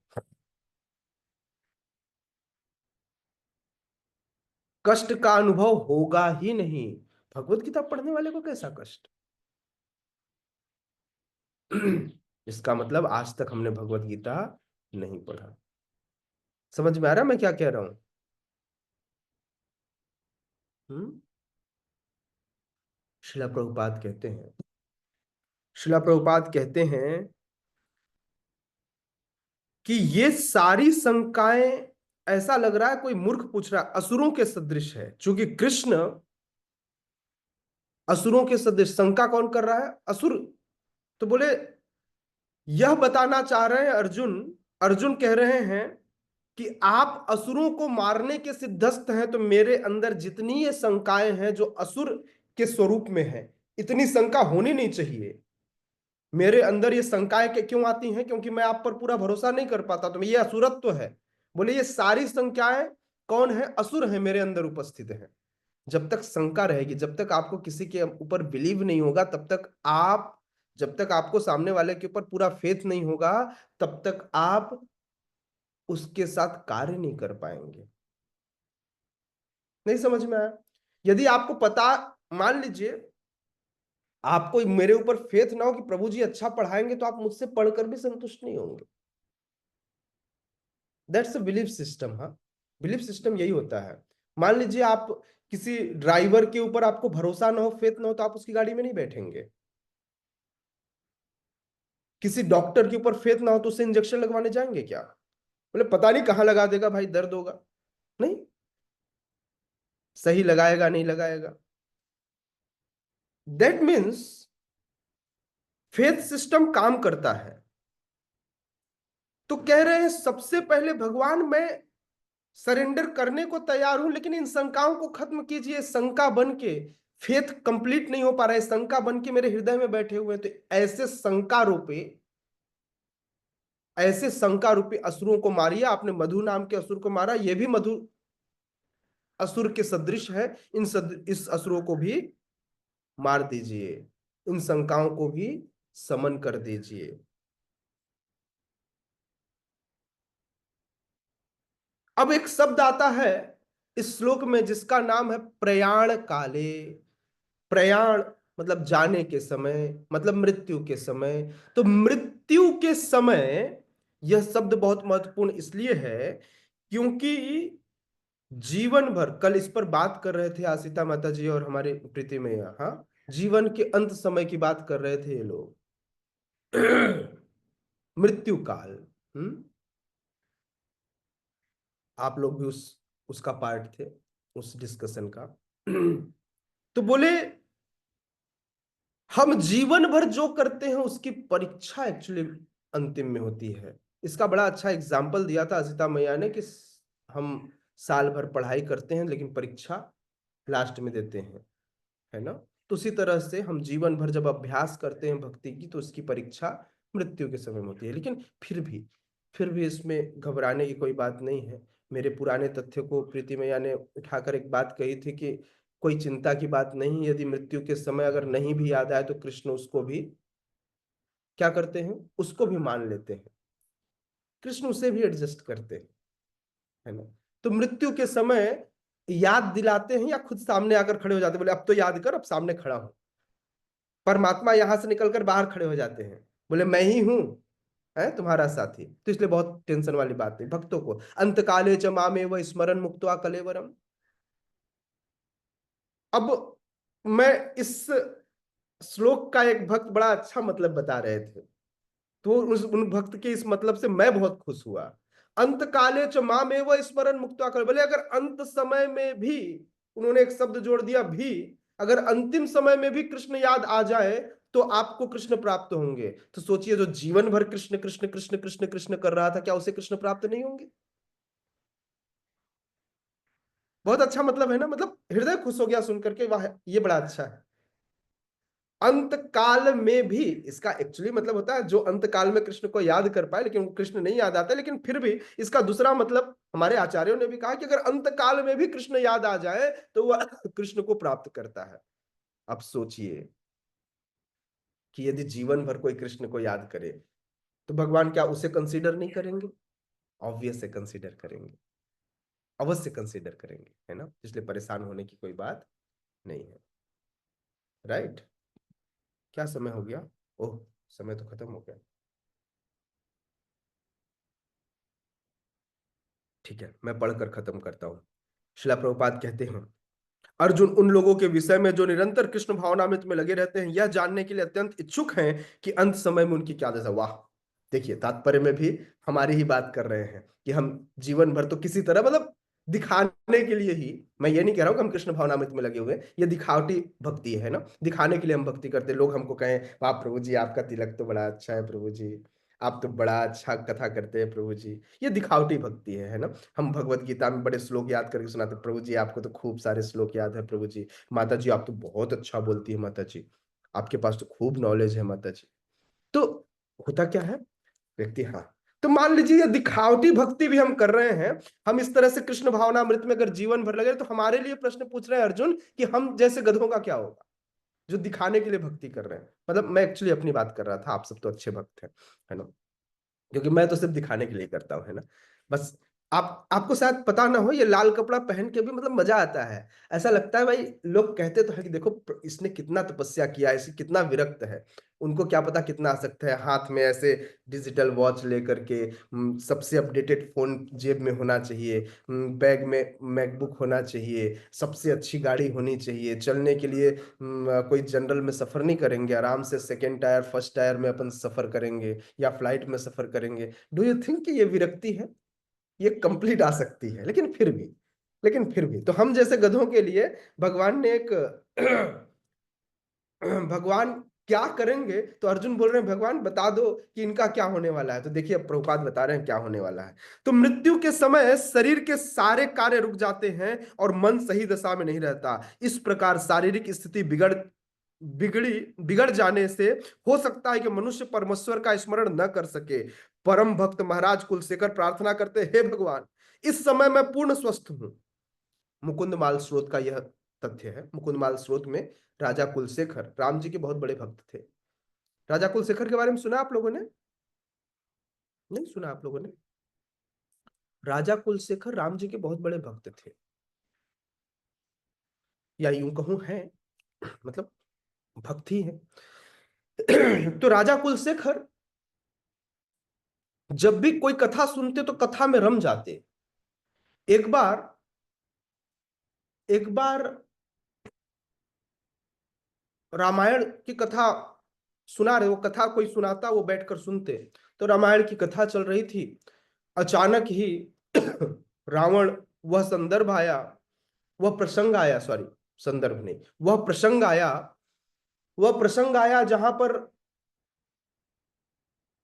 कष्ट का अनुभव होगा ही नहीं। भगवत गीता पढ़ने वाले को कैसा कष्ट? इसका मतलब आज तक हमने भगवत गीता नहीं पढ़ा। समझ में आ रहा है मैं क्या कह रहा हूं? शिला प्रभुपाद कहते हैं, शिला प्रभुपाद कहते हैं कि ये सारी शंकाएं, ऐसा लग रहा है कोई मूर्ख पूछ रहा है, असुरों के सदृश है। चूंकि कृष्ण असुरों के सदृश, शंका कौन कर रहा है? असुर। तो बोले यह बताना चाह रहे हैं अर्जुन, अर्जुन कह रहे हैं कि आप असुरों को मारने के सिद्धस्त हैं, तो मेरे अंदर जितनी ये शंकाएं हैं जो असुर के स्वरूप में है, इतनी शंका होनी नहीं चाहिए। मेरे अंदर ये शंकाएं क्यों आती हैं? क्योंकि मैं आप पर पूरा भरोसा नहीं कर पाता, तो ये असुरत्व है। बोले ये सारी शंकाएं कौन है? असुर है मेरे अंदर उपस्थित है। जब तक शंका रहेगी, जब तक आपको किसी के ऊपर बिलीव नहीं होगा, तब तक आप, जब तक आपको सामने वाले के ऊपर पूरा फेथ नहीं होगा, तब तक आप उसके साथ कार्य नहीं कर पाएंगे। नहीं समझ में आया? यदि आपको पता, मान लीजिए आपको मेरे ऊपर फेथ ना हो कि प्रभु जी अच्छा पढ़ाएंगे, तो आप मुझसे पढ़कर भी संतुष्ट नहीं होंगे। That's a belief system. हाँ, बिलीफ सिस्टम यही होता है। मान लीजिए आप किसी ड्राइवर के ऊपर आपको भरोसा ना हो, फेथ ना हो, तो आप उसकी गाड़ी में नहीं बैठेंगे। किसी डॉक्टर के ऊपर फेथ ना हो तो उससे इंजेक्शन लगवाने जाएंगे क्या? बोले पता नहीं कहाँ लगा देगा भाई, दर्द होगा। नहीं, सही लगाएगा नहीं लगाएगा। दैट मीन्स फेथ सिस्टम काम करता है। तो कह रहे हैं सबसे पहले भगवान मैं सरेंडर करने को तैयार हूं, लेकिन इन शंकाओं को खत्म कीजिए। शंका बन के फेथ कंप्लीट नहीं हो पा रहा है, शंका बन के मेरे हृदय में बैठे हुए हैं। तो ऐसे शंका रूपी, ऐसे शंका रूपी असुरों को मारिए। आपने मधु नाम के असुर को मारा, ये भी मधु असुर के सदृश है। इस असुरों को भी मार दीजिए, इन शंकाओं को भी समन कर दीजिए। अब एक शब्द आता है इस श्लोक में जिसका नाम है प्रयाण काले। प्रयाण मतलब जाने के समय, मतलब मृत्यु के समय। तो मृत्यु के समय यह शब्द बहुत महत्वपूर्ण इसलिए है क्योंकि जीवन भर, कल इस पर बात कर रहे थे आशिता माता जी और हमारे प्रीति में, यहाँ जीवन के अंत समय की बात कर रहे थे ये लोग। मृत्यु काल। आप लोग भी उसका पार्ट थे, उस डिस्कशन का। तो बोले हम जीवन भर जो करते हैं उसकी परीक्षा एक्चुअली अंतिम में होती है। इसका बड़ा अच्छा एग्जाम्पल दिया था असिता मैया ने कि हम साल भर पढ़ाई करते हैं लेकिन परीक्षा लास्ट में देते हैं, है ना। तो उसी तरह से हम जीवन भर जब अभ्यास करते हैं भक्ति की तो उसकी परीक्षा मृत्यु के समय में होती है। लेकिन फिर भी इसमें घबराने की कोई बात नहीं है। मेरे पुराने तथ्य को प्रीति मैया ने उठाकर एक बात कही थी कि कोई चिंता की बात नहीं, यदि मृत्यु के समय अगर नहीं भी याद आए तो कृष्ण उसको भी क्या करते हैं, उसको भी मान लेते हैं, कृष्ण उसे भी एडजस्ट करते हैं, है ना। तो मृत्यु के समय याद दिलाते हैं या खुद सामने आकर खड़े हो जाते हैं, बोले अब तो याद कर, अब सामने खड़ा हूं। परमात्मा यहां से निकलकर बाहर खड़े हो जाते हैं, बोले मैं ही हूं, है तुम्हारा साथी। तो इसलिए बहुत टेंशन वाली बात नहीं भक्तों को। अंत काले च मामेव स्मरण मुक्त्वा कलेवरम। अब मैं इस श्लोक का एक भक्त बड़ा अच्छा मतलब बता रहे थे, तो उन भक्त के इस मतलब से मैं बहुत खुश हुआ। अंत काले च मामेव स्मरण मुक्त्वा कलेवरम, बोले अगर अंत समय में भी, उन्होंने एक शब्द जोड़ दिया भी, अगर अंतिम समय में भी कृष्ण याद आ जाए तो आपको कृष्ण प्राप्त होंगे। तो सोचिए जो जीवन भर कृष्ण कृष्ण कृष्ण कृष्ण कृष्ण कर रहा था, क्या उसे कृष्ण प्राप्त नहीं होंगे? बहुत अच्छा मतलब है ना, मतलब हृदय खुश हो गया सुनकर के, वाह ये बड़ा अच्छा है। अंत काल में भी, इसका एक्चुअली मतलब होता है जो अंत काल में कृष्ण को याद कर पाए, लेकिन कृष्ण नहीं याद आता, लेकिन फिर भी इसका दूसरा मतलब हमारे आचार्यों ने भी कहा कि अगर अंत काल में भी कृष्ण याद आ जाए तो वह कृष्ण को प्राप्त करता है। अब सोचिए कि यदि जीवन भर कोई कृष्ण को याद करे तो भगवान क्या उसे कंसीडर नहीं करेंगे? ऑब्वियस है कंसीडर करेंगे, अवश्य कंसीडर करेंगे, है ना। इसलिए परेशान होने की कोई बात नहीं है, राइट। क्या समय हो गया? ओह, समय तो खत्म हो गया। ठीक है, मैं पढ़कर खत्म करता हूं। श्रील प्रभुपाद कहते हैं, अर्जुन उन लोगों के विषय में जो निरंतर कृष्ण भावनामृत में लगे रहते हैं यह जानने के लिए अत्यंत इच्छुक हैं कि अंत समय में उनकी क्या दशा। वाह, देखिए तात्पर्य में भी हमारी ही बात कर रहे हैं कि हम जीवन भर तो किसी तरह, मतलब दिखाने के लिए ही, मैं ये नहीं कह रहा हूं कि हम कृष्ण भावनामृत में लगे हुए हैं, ये दिखावटी भक्ति है ना, दिखाने के लिए हम भक्ति करते हैं। लोग हमको कहें वाह प्रभु जी आपका तिलक तो बड़ा अच्छा है, प्रभु जी आप तो बड़ा अच्छा कथा करते हैं प्रभु जी, ये दिखावटी भक्ति है ना। हम भगवत गीता में बड़े श्लोक याद करके सुनाते, प्रभु जी आपको तो खूब सारे श्लोक याद है प्रभु जी, माता जी आप तो बहुत अच्छा बोलती है माता जी, आपके पास तो खूब नॉलेज है माता जी। तो होता क्या है व्यक्ति, हाँ, तो मान लीजिए ये दिखावटी भक्ति भी हम कर रहे हैं, हम इस तरह से कृष्ण भावनामृत में अगर जीवन भर लगे तो हमारे लिए प्रश्न पूछ रहे हैं अर्जुन कि हम जैसे गधों का क्या होगा जो दिखाने के लिए भक्ति कर रहे हैं। मतलब मैं एक्चुअली अपनी बात कर रहा था, आप सब तो अच्छे भक्त हैं, है ना, क्योंकि मैं तो सिर्फ दिखाने के लिए करता हूँ, है ना। बस आपको शायद पता ना हो, ये लाल कपड़ा पहन के भी मतलब मजा आता है। ऐसा लगता है भाई, लोग कहते तो है कि देखो इसने कितना तपस्या किया है, इसे कितना विरक्त है। उनको क्या पता कितना आसक्त है, हाथ में ऐसे डिजिटल वॉच लेकर के, सबसे अपडेटेड फोन जेब में होना चाहिए, बैग में मैकबुक होना चाहिए, सबसे अच्छी गाड़ी होनी चाहिए, चलने के लिए कोई जनरल में सफर नहीं करेंगे, आराम से सेकेंड टायर फर्स्ट टायर में अपन सफर करेंगे या फ्लाइट में सफर करेंगे। डू यू थिंक कि ये विरक्ति है? ये कंप्लीट आ सकती है, लेकिन फिर भी तो हम जैसे गधों के लिए भगवान ने एक भगवान क्या करेंगे, तो अर्जुन बोल रहे हैं भगवान बता दो कि इनका क्या होने वाला है। तो देखिए अब प्रभुपाद बता रहे हैं क्या होने वाला है। तो मृत्यु के समय शरीर के सारे कार्य रुक जाते हैं और मन सही दशा में नहीं रहता। इस प्रकार शारीरिक स्थिति बिगड़ जाने से हो सकता है कि मनुष्य परमेश्वर का स्मरण न कर सके। परम भक्त महाराज कुलशेखर प्रार्थना करते, हे भगवान इस समय मैं पूर्ण स्वस्थ हूं। मुकुंदमाल स्रोत का यह तथ्य है। मुकुंदमाल स्रोत में राजा कुलशेखर राम जी के बहुत बड़े भक्त थे। राजा कुलशेखर के बारे में सुना आप लोगों ने? नहीं सुना आप लोगों ने? राजा कुलशेखर राम जी के बहुत बड़े भक्त थे, या यूं कहूं है, मतलब भक्त ही है। तो राजा कुलशेखर जब भी कोई कथा सुनते तो कथा में रम जाते। एक बार रामायण की कथा सुना रहे, वो कथा कोई सुनाता, वो बैठकर सुनते। तो रामायण की कथा चल रही थी, अचानक ही रावण, वह संदर्भ आया, वह प्रसंग आया, सॉरी संदर्भ नहीं, वह प्रसंग आया जहां पर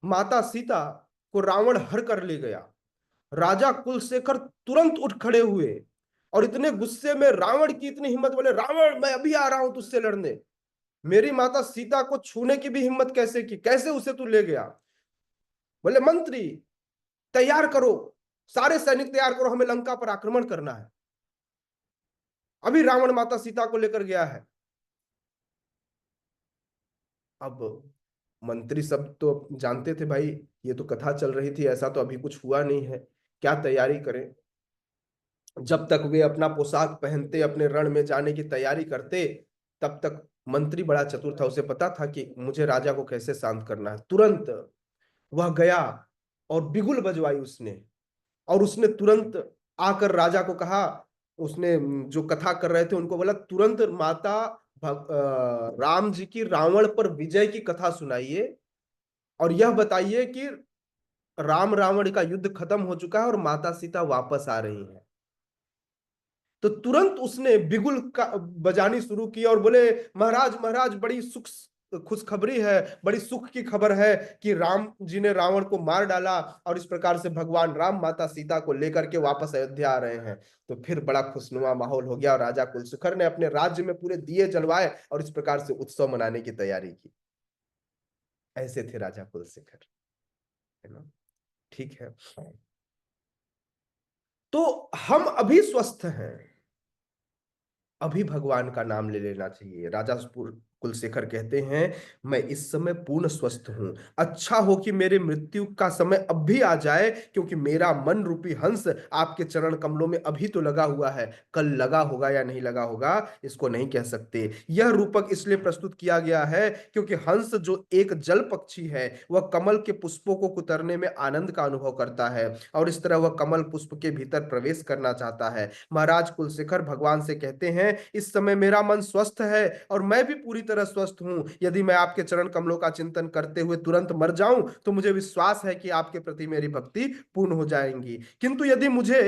माता सीता को रावण हर कर ले गया। राजा कुलशेखर तुरंत उठ खड़े हुए और इतने गुस्से में, रावण की इतनी हिम्मत, बोले रावण मैं अभी आ रहा हूं तुझसे लड़ने, मेरी माता सीता को छूने की भी हिम्मत कैसे की, कैसे उसे तू ले गया। बोले मंत्री तैयार करो, सारे सैनिक तैयार करो, हमें लंका पर आक्रमण करना है, अभी रावण माता सीता को लेकर गया है। अब मंत्री सब तो जानते थे भाई, ये तो कथा चल रही थी, ऐसा तो अभी कुछ हुआ नहीं है, क्या तैयारी करें। जब तक वे अपना पोशाक पहनते, अपने रण में जाने की तैयारी करते, तब तक मंत्री बड़ा चतुर था, उसे पता था कि मुझे राजा को कैसे शांत करना है। तुरंत वह गया और बिगुल बजवाई उसने, और उसने तुरंत आकर राजा को कहा, उसने जो कथा कर रहे थे उनको बोला, तुरंत माता राम जी की रावण पर विजय की कथा सुनाइए, और यह बताइए कि राम रावण का युद्ध खत्म हो चुका है और माता सीता वापस आ रही है। तो तुरंत उसने बिगुल का बजानी शुरू की और बोले, महाराज महाराज बड़ी खुशखबरी है, बड़ी सुख की खबर है कि राम जी ने रावण को मार डाला और इस प्रकार से भगवान राम माता सीता को लेकर के वापस अयोध्या आ रहे हैं। तो फिर बड़ा खुशनुमा माहौल हो गया और राजा कुलशेखर ने अपने राज्य में पूरे दिए जलवाए और इस प्रकार से उत्सव मनाने की तैयारी की। ऐसे थे राजा कुलशेखर, है ना। ठीक है, तो हम अभी स्वस्थ हैं, अभी भगवान का नाम ले लेना चाहिए। राजा कुलशेखर कहते हैं, मैं इस समय पूर्ण स्वस्थ हूं, अच्छा हो कि मेरे मृत्यु का समय अब भी आ जाए, क्योंकि मेरा मन रूपी हंस आपके चरण कमलों में अभी तो लगा हुआ है, कल लगा होगा या नहीं लगा होगा इसको नहीं कह सकते। यह रूपक इसलिए प्रस्तुत किया गया है क्योंकि हंस जो एक जल पक्षी है, वह कमल के पुष्पों को कुतरने में आनंद का अनुभव करता है, और इस तरह वह कमल पुष्प के भीतर प्रवेश करना चाहता है। महाराज कुलशेखर भगवान से कहते हैं, इस समय मेरा मन स्वस्थ है और मैं भी पूरी तरह स्वस्थ हूं। यदि मैं आपके चरण कमलों का चिंतन करते हुए तुरंत मर जाऊं तो मुझे विश्वास है कि आपके प्रति मेरी भक्ति पूर्ण हो जाएगी, किंतु यदि मुझे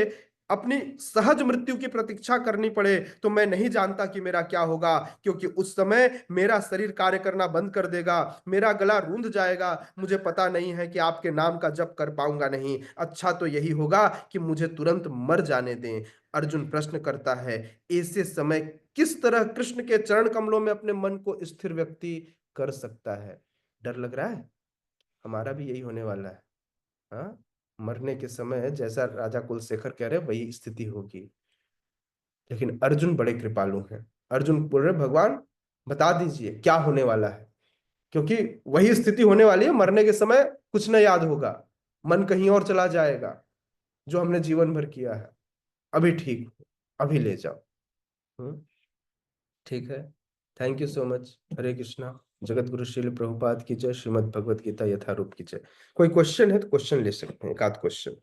अपनी सहज मृत्यु की प्रतीक्षा करनी पड़े तो मैं नहीं जानता कि मेरा क्या होगा, क्योंकि उस समय मेरा शरीर कार्य करना बंद कर देगा, मेरा गला रूंध जाएगा, मुझे पता नहीं है कि आपके नाम का जप कर पाऊंगा नहीं। अच्छा तो यही होगा कि मुझे तुरंत मर जाने दें। अर्जुन प्रश्न करता है, ऐसे समय किस तरह कृष्ण के चरण कमलों में अपने मन को स्थिर व्यक्ति कर सकता है? डर लग रहा है? हमारा भी यही होने वाला है। हाँ, मरने के समय जैसा राजा कुलशेखर कह रहे वही स्थिति होगी। लेकिन अर्जुन बड़े कृपालु हैं। अर्जुन बोल रहे, भगवान बता दीजिए क्या होने वाला है, क्योंकि वही स्थिति होने वाली है, मरने के समय कुछ न याद होगा, मन कहीं और चला जाएगा जो हमने जीवन भर किया है। अभी ठीक हो, अभी ले जाओ। ठीक है, thank you so much. Hare Krishna. Jagat Guru Srila Prabhupada की जय। श्रीमद् भगवत गीता यथारूप की जय। कोई क्वेश्चन है तो क्वेश्चन ले सकते हैं, एक आध क्वेश्चन।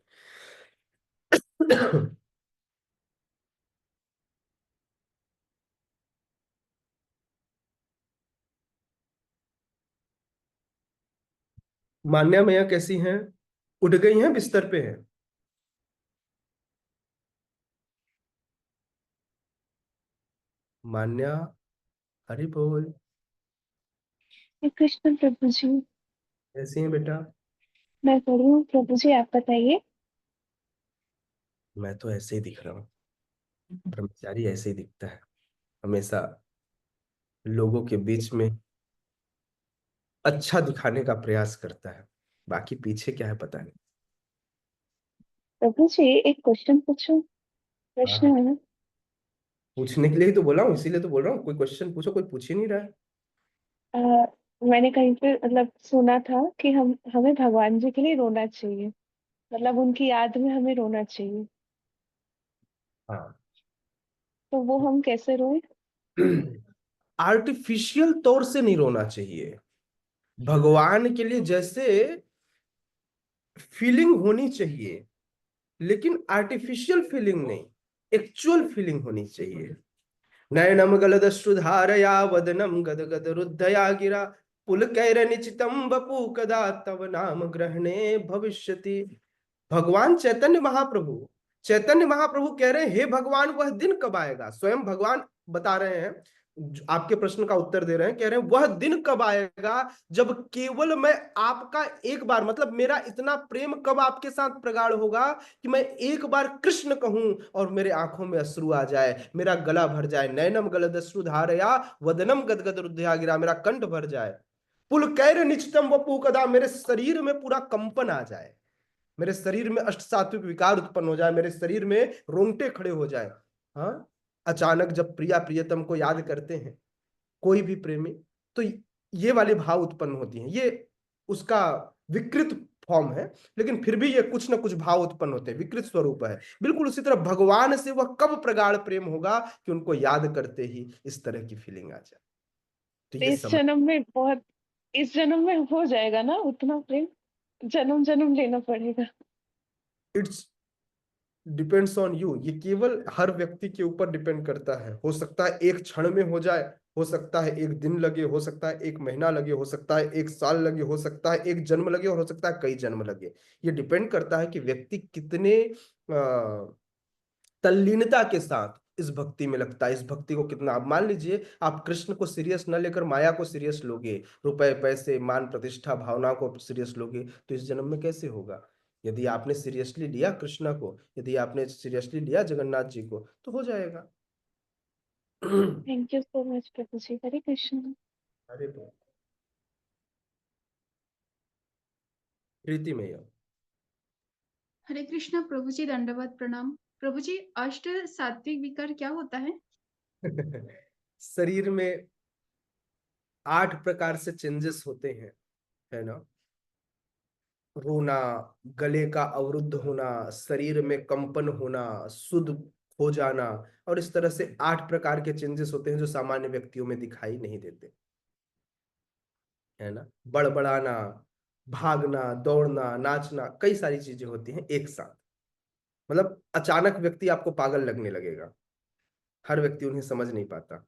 मान्या मैया कैसी हैं? उठ गई हैं, बिस्तर पे हैं? मान्या, हरि बोल। श्री कृष्ण प्रभु जी। कैसी हैं बेटा? मैं बढ़िया हूँ प्रभु जी, आप बताइए। मैं तो ऐसे ही दिख रहा हूँ, ब्रह्मचारी ऐसे ही दिखता है, हमेशा लोगों के बीच में अच्छा दिखाने का प्रयास करता है, बाकी पीछे क्या है पता नहीं। प्रभु जी एक क्वेश्चन पूछूं? हाँ, प्रश्न है। पूछने के लिए ही तो बोला हूँ, इसीलिए तो बोल रहा हूँ, कोई क्वेश्चन पूछो, कोई पूछ ही नहीं रहा है। अ, मैंने कहीं पे मतलब सुना था कि हमें भगवान जी के लिए रोना चाहिए। मतलब उनकी याद में हमें रोना चाहिए, हाँ। तो वो हम कैसे रोए? आर्टिफिशियल तौर से नहीं रोना चाहिए। भगवान के लिए जैसे फीलिंग होनी चाहिए, लेकिन आर्टिफिशियल फीलिंग नहीं, एक्चुअल फीलिंग होनी चाहिए। नयनम गलदश्रुधारया वदनम गदगद रुद्धया गिरा पुलकैरनिचितं वपु कदा तव नाम ग्रहणे भविष्यति। भगवान चैतन्य महाप्रभु कह रहे हैं, हे भगवान वह दिन कब आएगा। स्वयं भगवान बता रहे हैं, आपके प्रश्न का उत्तर दे रहे हैं, कह रहे हैं वह दिन कब आएगा जब केवल मैं आपका एक बार, मतलब मेरा इतना प्रेम कब आपके साथ प्रगाढ़ होगा कि मैं एक बार कृष्ण कहूं और मेरे आंखों में अश्रु आ जाए, मेरा गला भर जाए। नैनम गलद अश्रुधारया वदनम गदगद रुद्धया गिरा, मेरा कंठ भर जाए। पुलकैर निचितम वपु कदा, मेरे शरीर में पूरा कंपन आ जाए, मेरे शरीर में अष्ट सात्विक विकार उत्पन्न हो जाए, मेरे शरीर में रोंगटे खड़े हो जाए। हाँ, अचानक जब प्रिया प्रियतम को याद करते हैं कोई भी प्रेमी, तो ये वाले भाव उत्पन्न होती हैं। ये उसका विकृत फॉर्म है, लेकिन फिर भी ये कुछ ना कुछ भाव उत्पन्न होते हैं, विकृत स्वरूप है। बिल्कुल उसी तरह भगवान से वह कब प्रगाढ़ प्रेम होगा कि उनको याद करते ही इस तरह की फीलिंग आ जाए। तो ये इस समझ, जन्म में बहुत, इस जन्म में हो जाएगा ना उतना प्रेम? जन्म जन्म लेना पड़ेगा। It's depends on you. ये केवल हर व्यक्ति के ऊपर डिपेंड करता है। हो सकता है एक क्षण में हो जाए, हो सकता है एक दिन लगे, हो सकता है एक महीना लगे, हो सकता है एक साल लगे, हो सकता है एक जन्म लगे, और हो सकता है कई जन्म लगे। ये डिपेंड करता है कि व्यक्ति कितने तल्लीनता के साथ इस भक्ति में लगता है, इस भक्ति को कितना। आप मान लीजिए, आप कृष्ण को सीरियस न लेकर माया को सीरियस लोगे, रुपए पैसे मान प्रतिष्ठा भावना को सीरियस लोगे, तो इस जन्म में कैसे होगा। यदि आपने सीरियसली लिया कृष्णा को, यदि आपने सीरियसली लिया जगन्नाथ जी को, तो हो जाएगा। थैंक यू सो मच प्रभु जी। हरे कृष्ण। अरे प्रीति में यह हरे कृष्ण प्रभु जी, दंडवत प्रणाम। प्रभु जी, अष्ट सात्विक विकार क्या होता है? शरीर में 8 प्रकार से चेंजेस होते हैं, है ना। रोना, गले का अवरुद्ध होना, शरीर में कंपन होना, शुद्ध हो जाना, और इस तरह से 8 प्रकार के चेंजेस होते हैं जो सामान्य व्यक्तियों में दिखाई नहीं देते, है ना। बड़बड़ाना, भागना, दौड़ना, नाचना, कई सारी चीजें होती हैं एक साथ। मतलब अचानक व्यक्ति आपको पागल लगने लगेगा, हर व्यक्ति उन्हें समझ नहीं पाता।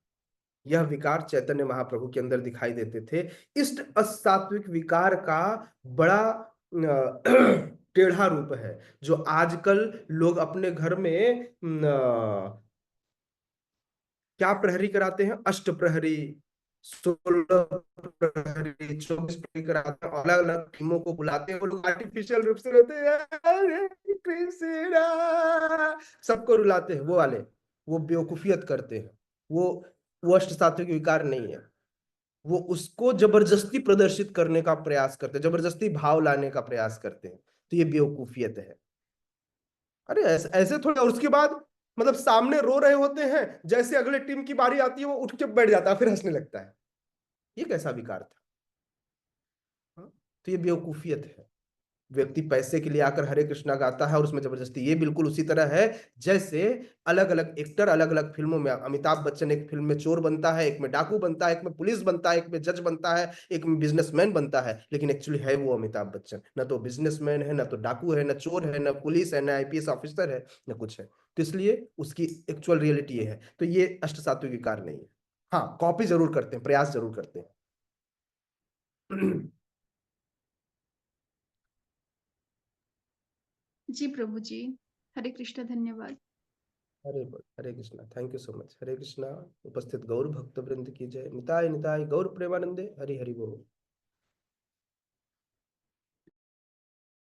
यह विकार चैतन्य महाप्रभु के अंदर दिखाई देते थे। इष्ट असात्विक विकार का बड़ा टेढ़ा रूप है, जो आजकल लोग अपने घर में क्या प्रहरी कराते हैं, अष्ट प्रहरी, 16 प्रहरी, 24 प्रहरी कराते हैं, अलग अलग टीमों को बुलाते हैं, वो लोग आर्टिफिशियल रूप से रहते हैं, हरे कृष्णा, सबको रुलाते हैं। वो वाले, वो बेवकूफियत करते हैं। वो अष्ट सात्विक विकार नहीं है। वो उसको जबरदस्ती प्रदर्शित करने का प्रयास करते हैं, जबरदस्ती भाव लाने का प्रयास करते हैं, तो ये बेवकूफियत है। अरे ऐसे ऐसे थोड़ा, और उसके बाद मतलब सामने रो रहे होते हैं, जैसे अगले टीम की बारी आती है वो उठ के बैठ जाता है, फिर हंसने लगता है। ये कैसा विकार था। हाँ? तो ये बेवकूफियत है। व्यक्ति पैसे के लिए आकर हरे कृष्णा गाता है और उसमें जबरदस्ती, ये बिल्कुल उसी तरह है जैसे अलग अलग एक्टर अलग अलग फिल्मों में, अमिताभ बच्चन एक फिल्म में चोर बनता है, एक में डाकू बनता है, एक में पुलिस बनता है, एक में जज बनता है, एक में बिजनेसमैन बनता है, लेकिन एक्चुअली है वो अमिताभ बच्चन। न तो बिजनेसमैन है, न तो डाकू है, न चोर है, न पुलिस है, न आईपीएस ऑफिसर है, न कुछ है। तो इसलिए उसकी एक्चुअल रियलिटी ये है। तो ये अष्ट सात्विक विकार नहीं है। हाँ, कॉपी जरूर करते हैं, प्रयास जरूर करते हैं। जी प्रभु जी, हरे कृष्ण, धन्यवाद। Hare Krishna, thank you so much. Hare Krishna. उपस्थित गौर भक्त वृंद की जय। निताय निताय गौर प्रेमानंदे। हरि हरि बोल।